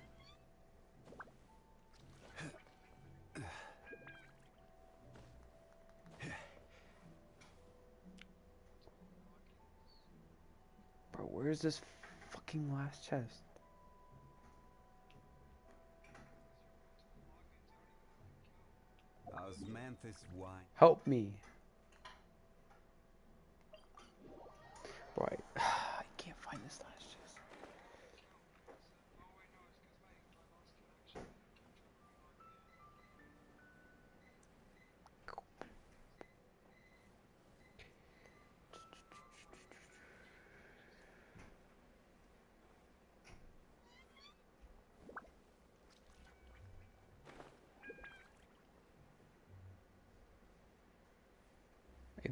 Speaker 22: Bro, where's this fucking last chest?
Speaker 20: Osmanthus wine.
Speaker 22: Help me. Bro, I can't find this last chest.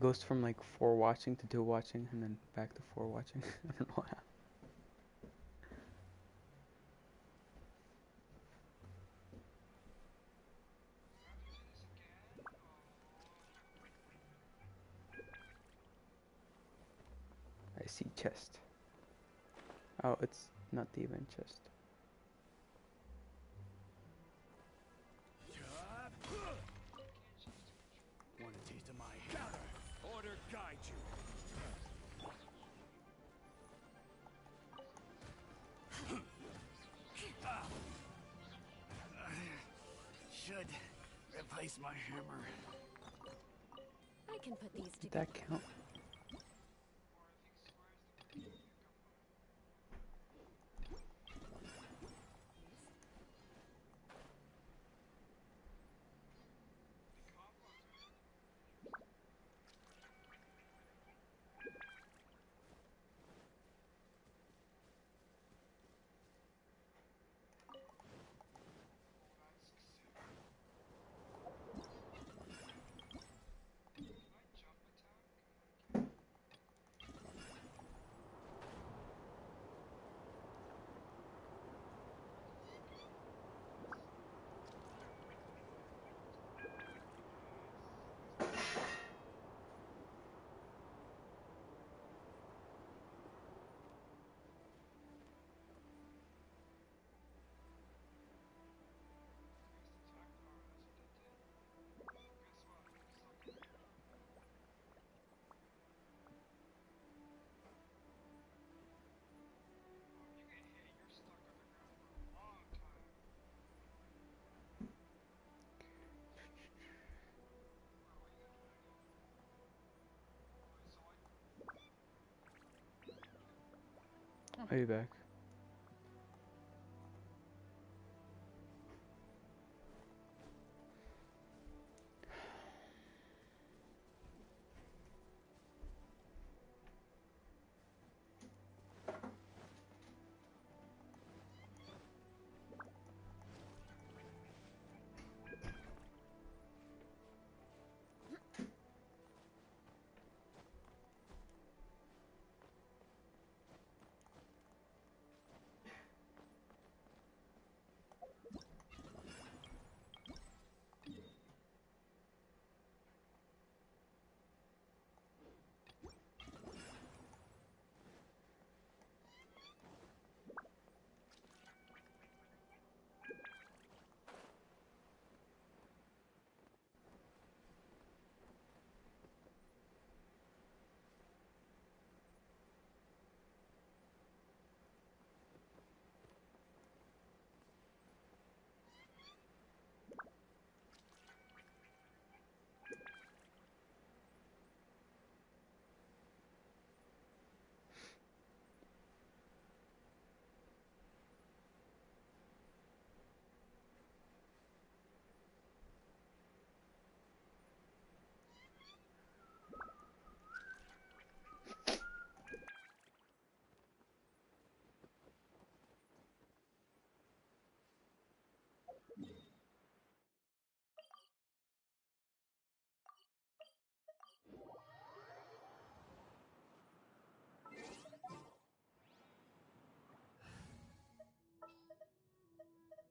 Speaker 22: It goes from like 4 watching to 2 watching and then back to 4 watching. I don't know how. I see chest. Oh, it's not the event chest.
Speaker 18: Want a taste of my gather? Order guide you. Should replace my hammer.
Speaker 14: I can put these
Speaker 22: Did that count? I'll be back.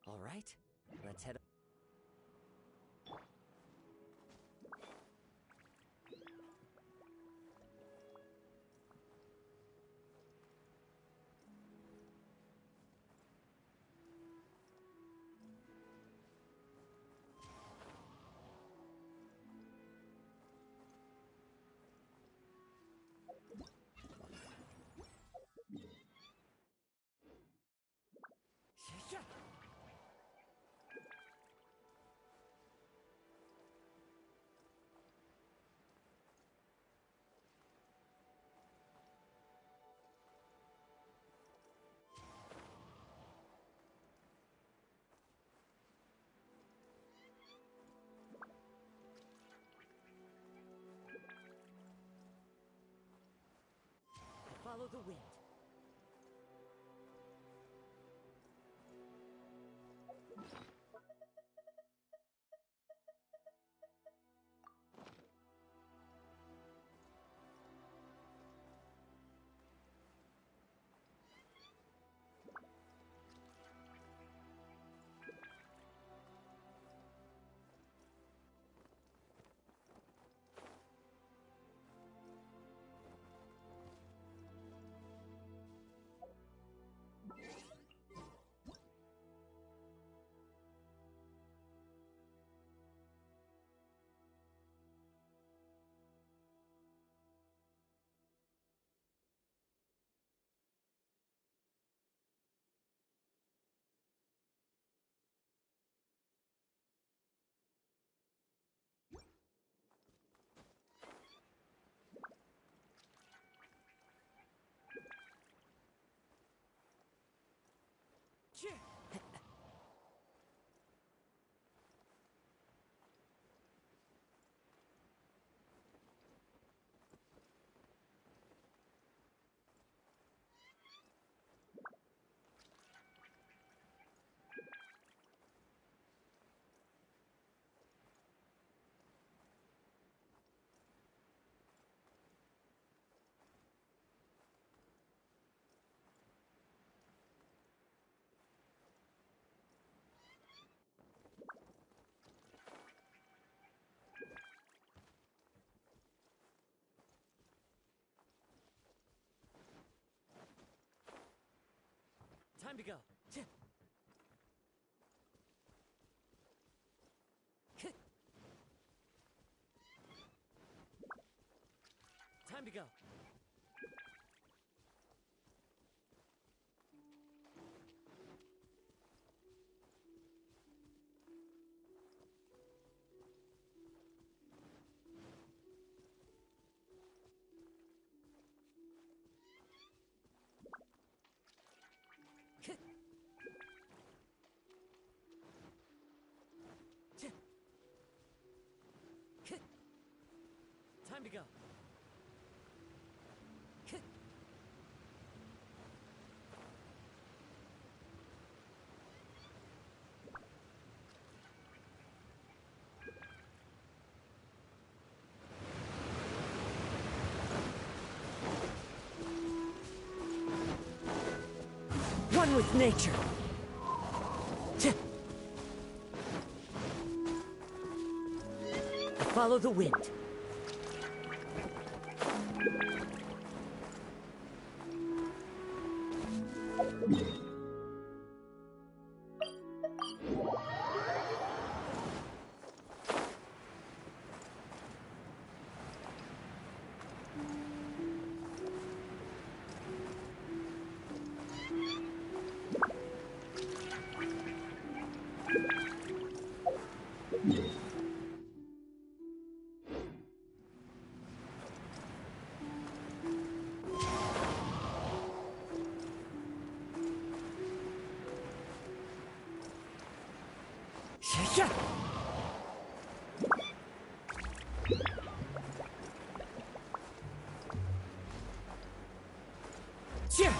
Speaker 7: All right, let's head. Follow the wind. Time to go. Time to go. Time to go. One with nature. Follow the wind. Yeah. Yeah.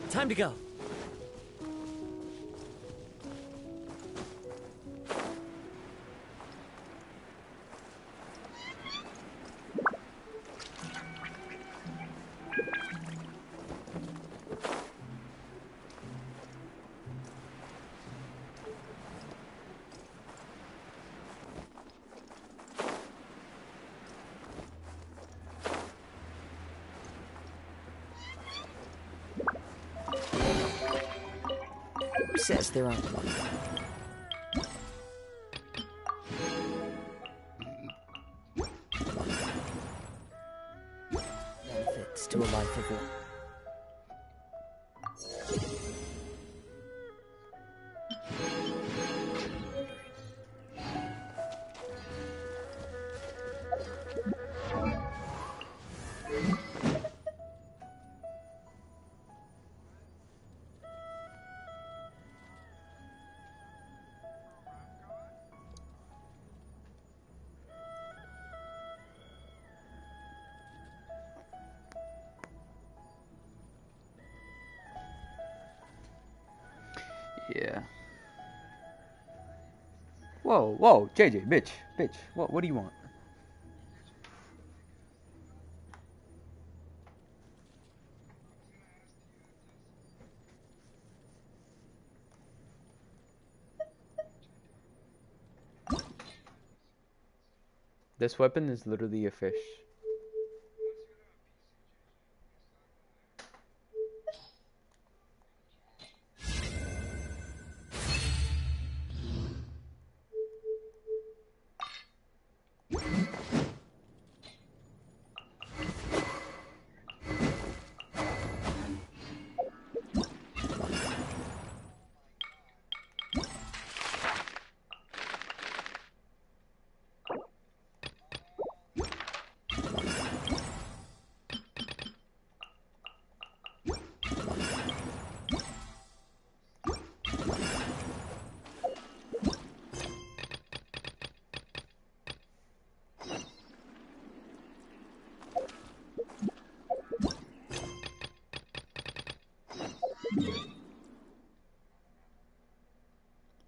Speaker 7: Time to go.
Speaker 21: Who says there aren't benefits to a life of war?
Speaker 22: Yeah. Whoa, whoa, JJ, bitch, what do you want? This weapon is literally a fish.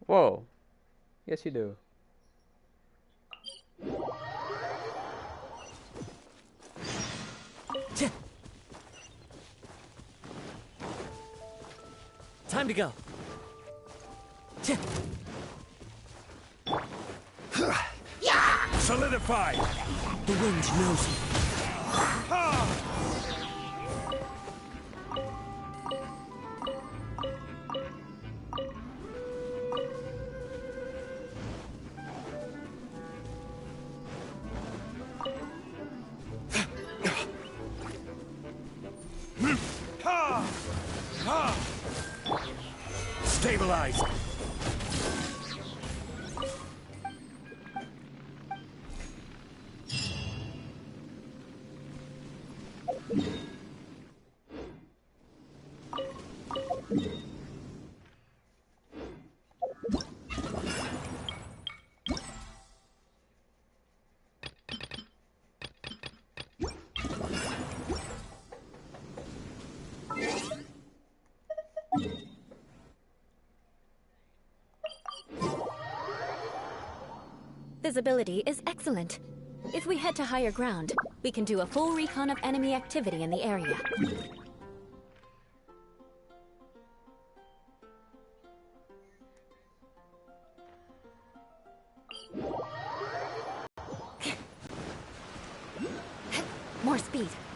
Speaker 22: Whoa. Yes, you do.
Speaker 7: Time to go.
Speaker 18: Solidify!
Speaker 7: The wind knows it.
Speaker 18: Stabilize!
Speaker 4: visibility is excellent. If we head to higher ground, we can do a full recon of enemy activity in the area. More speed.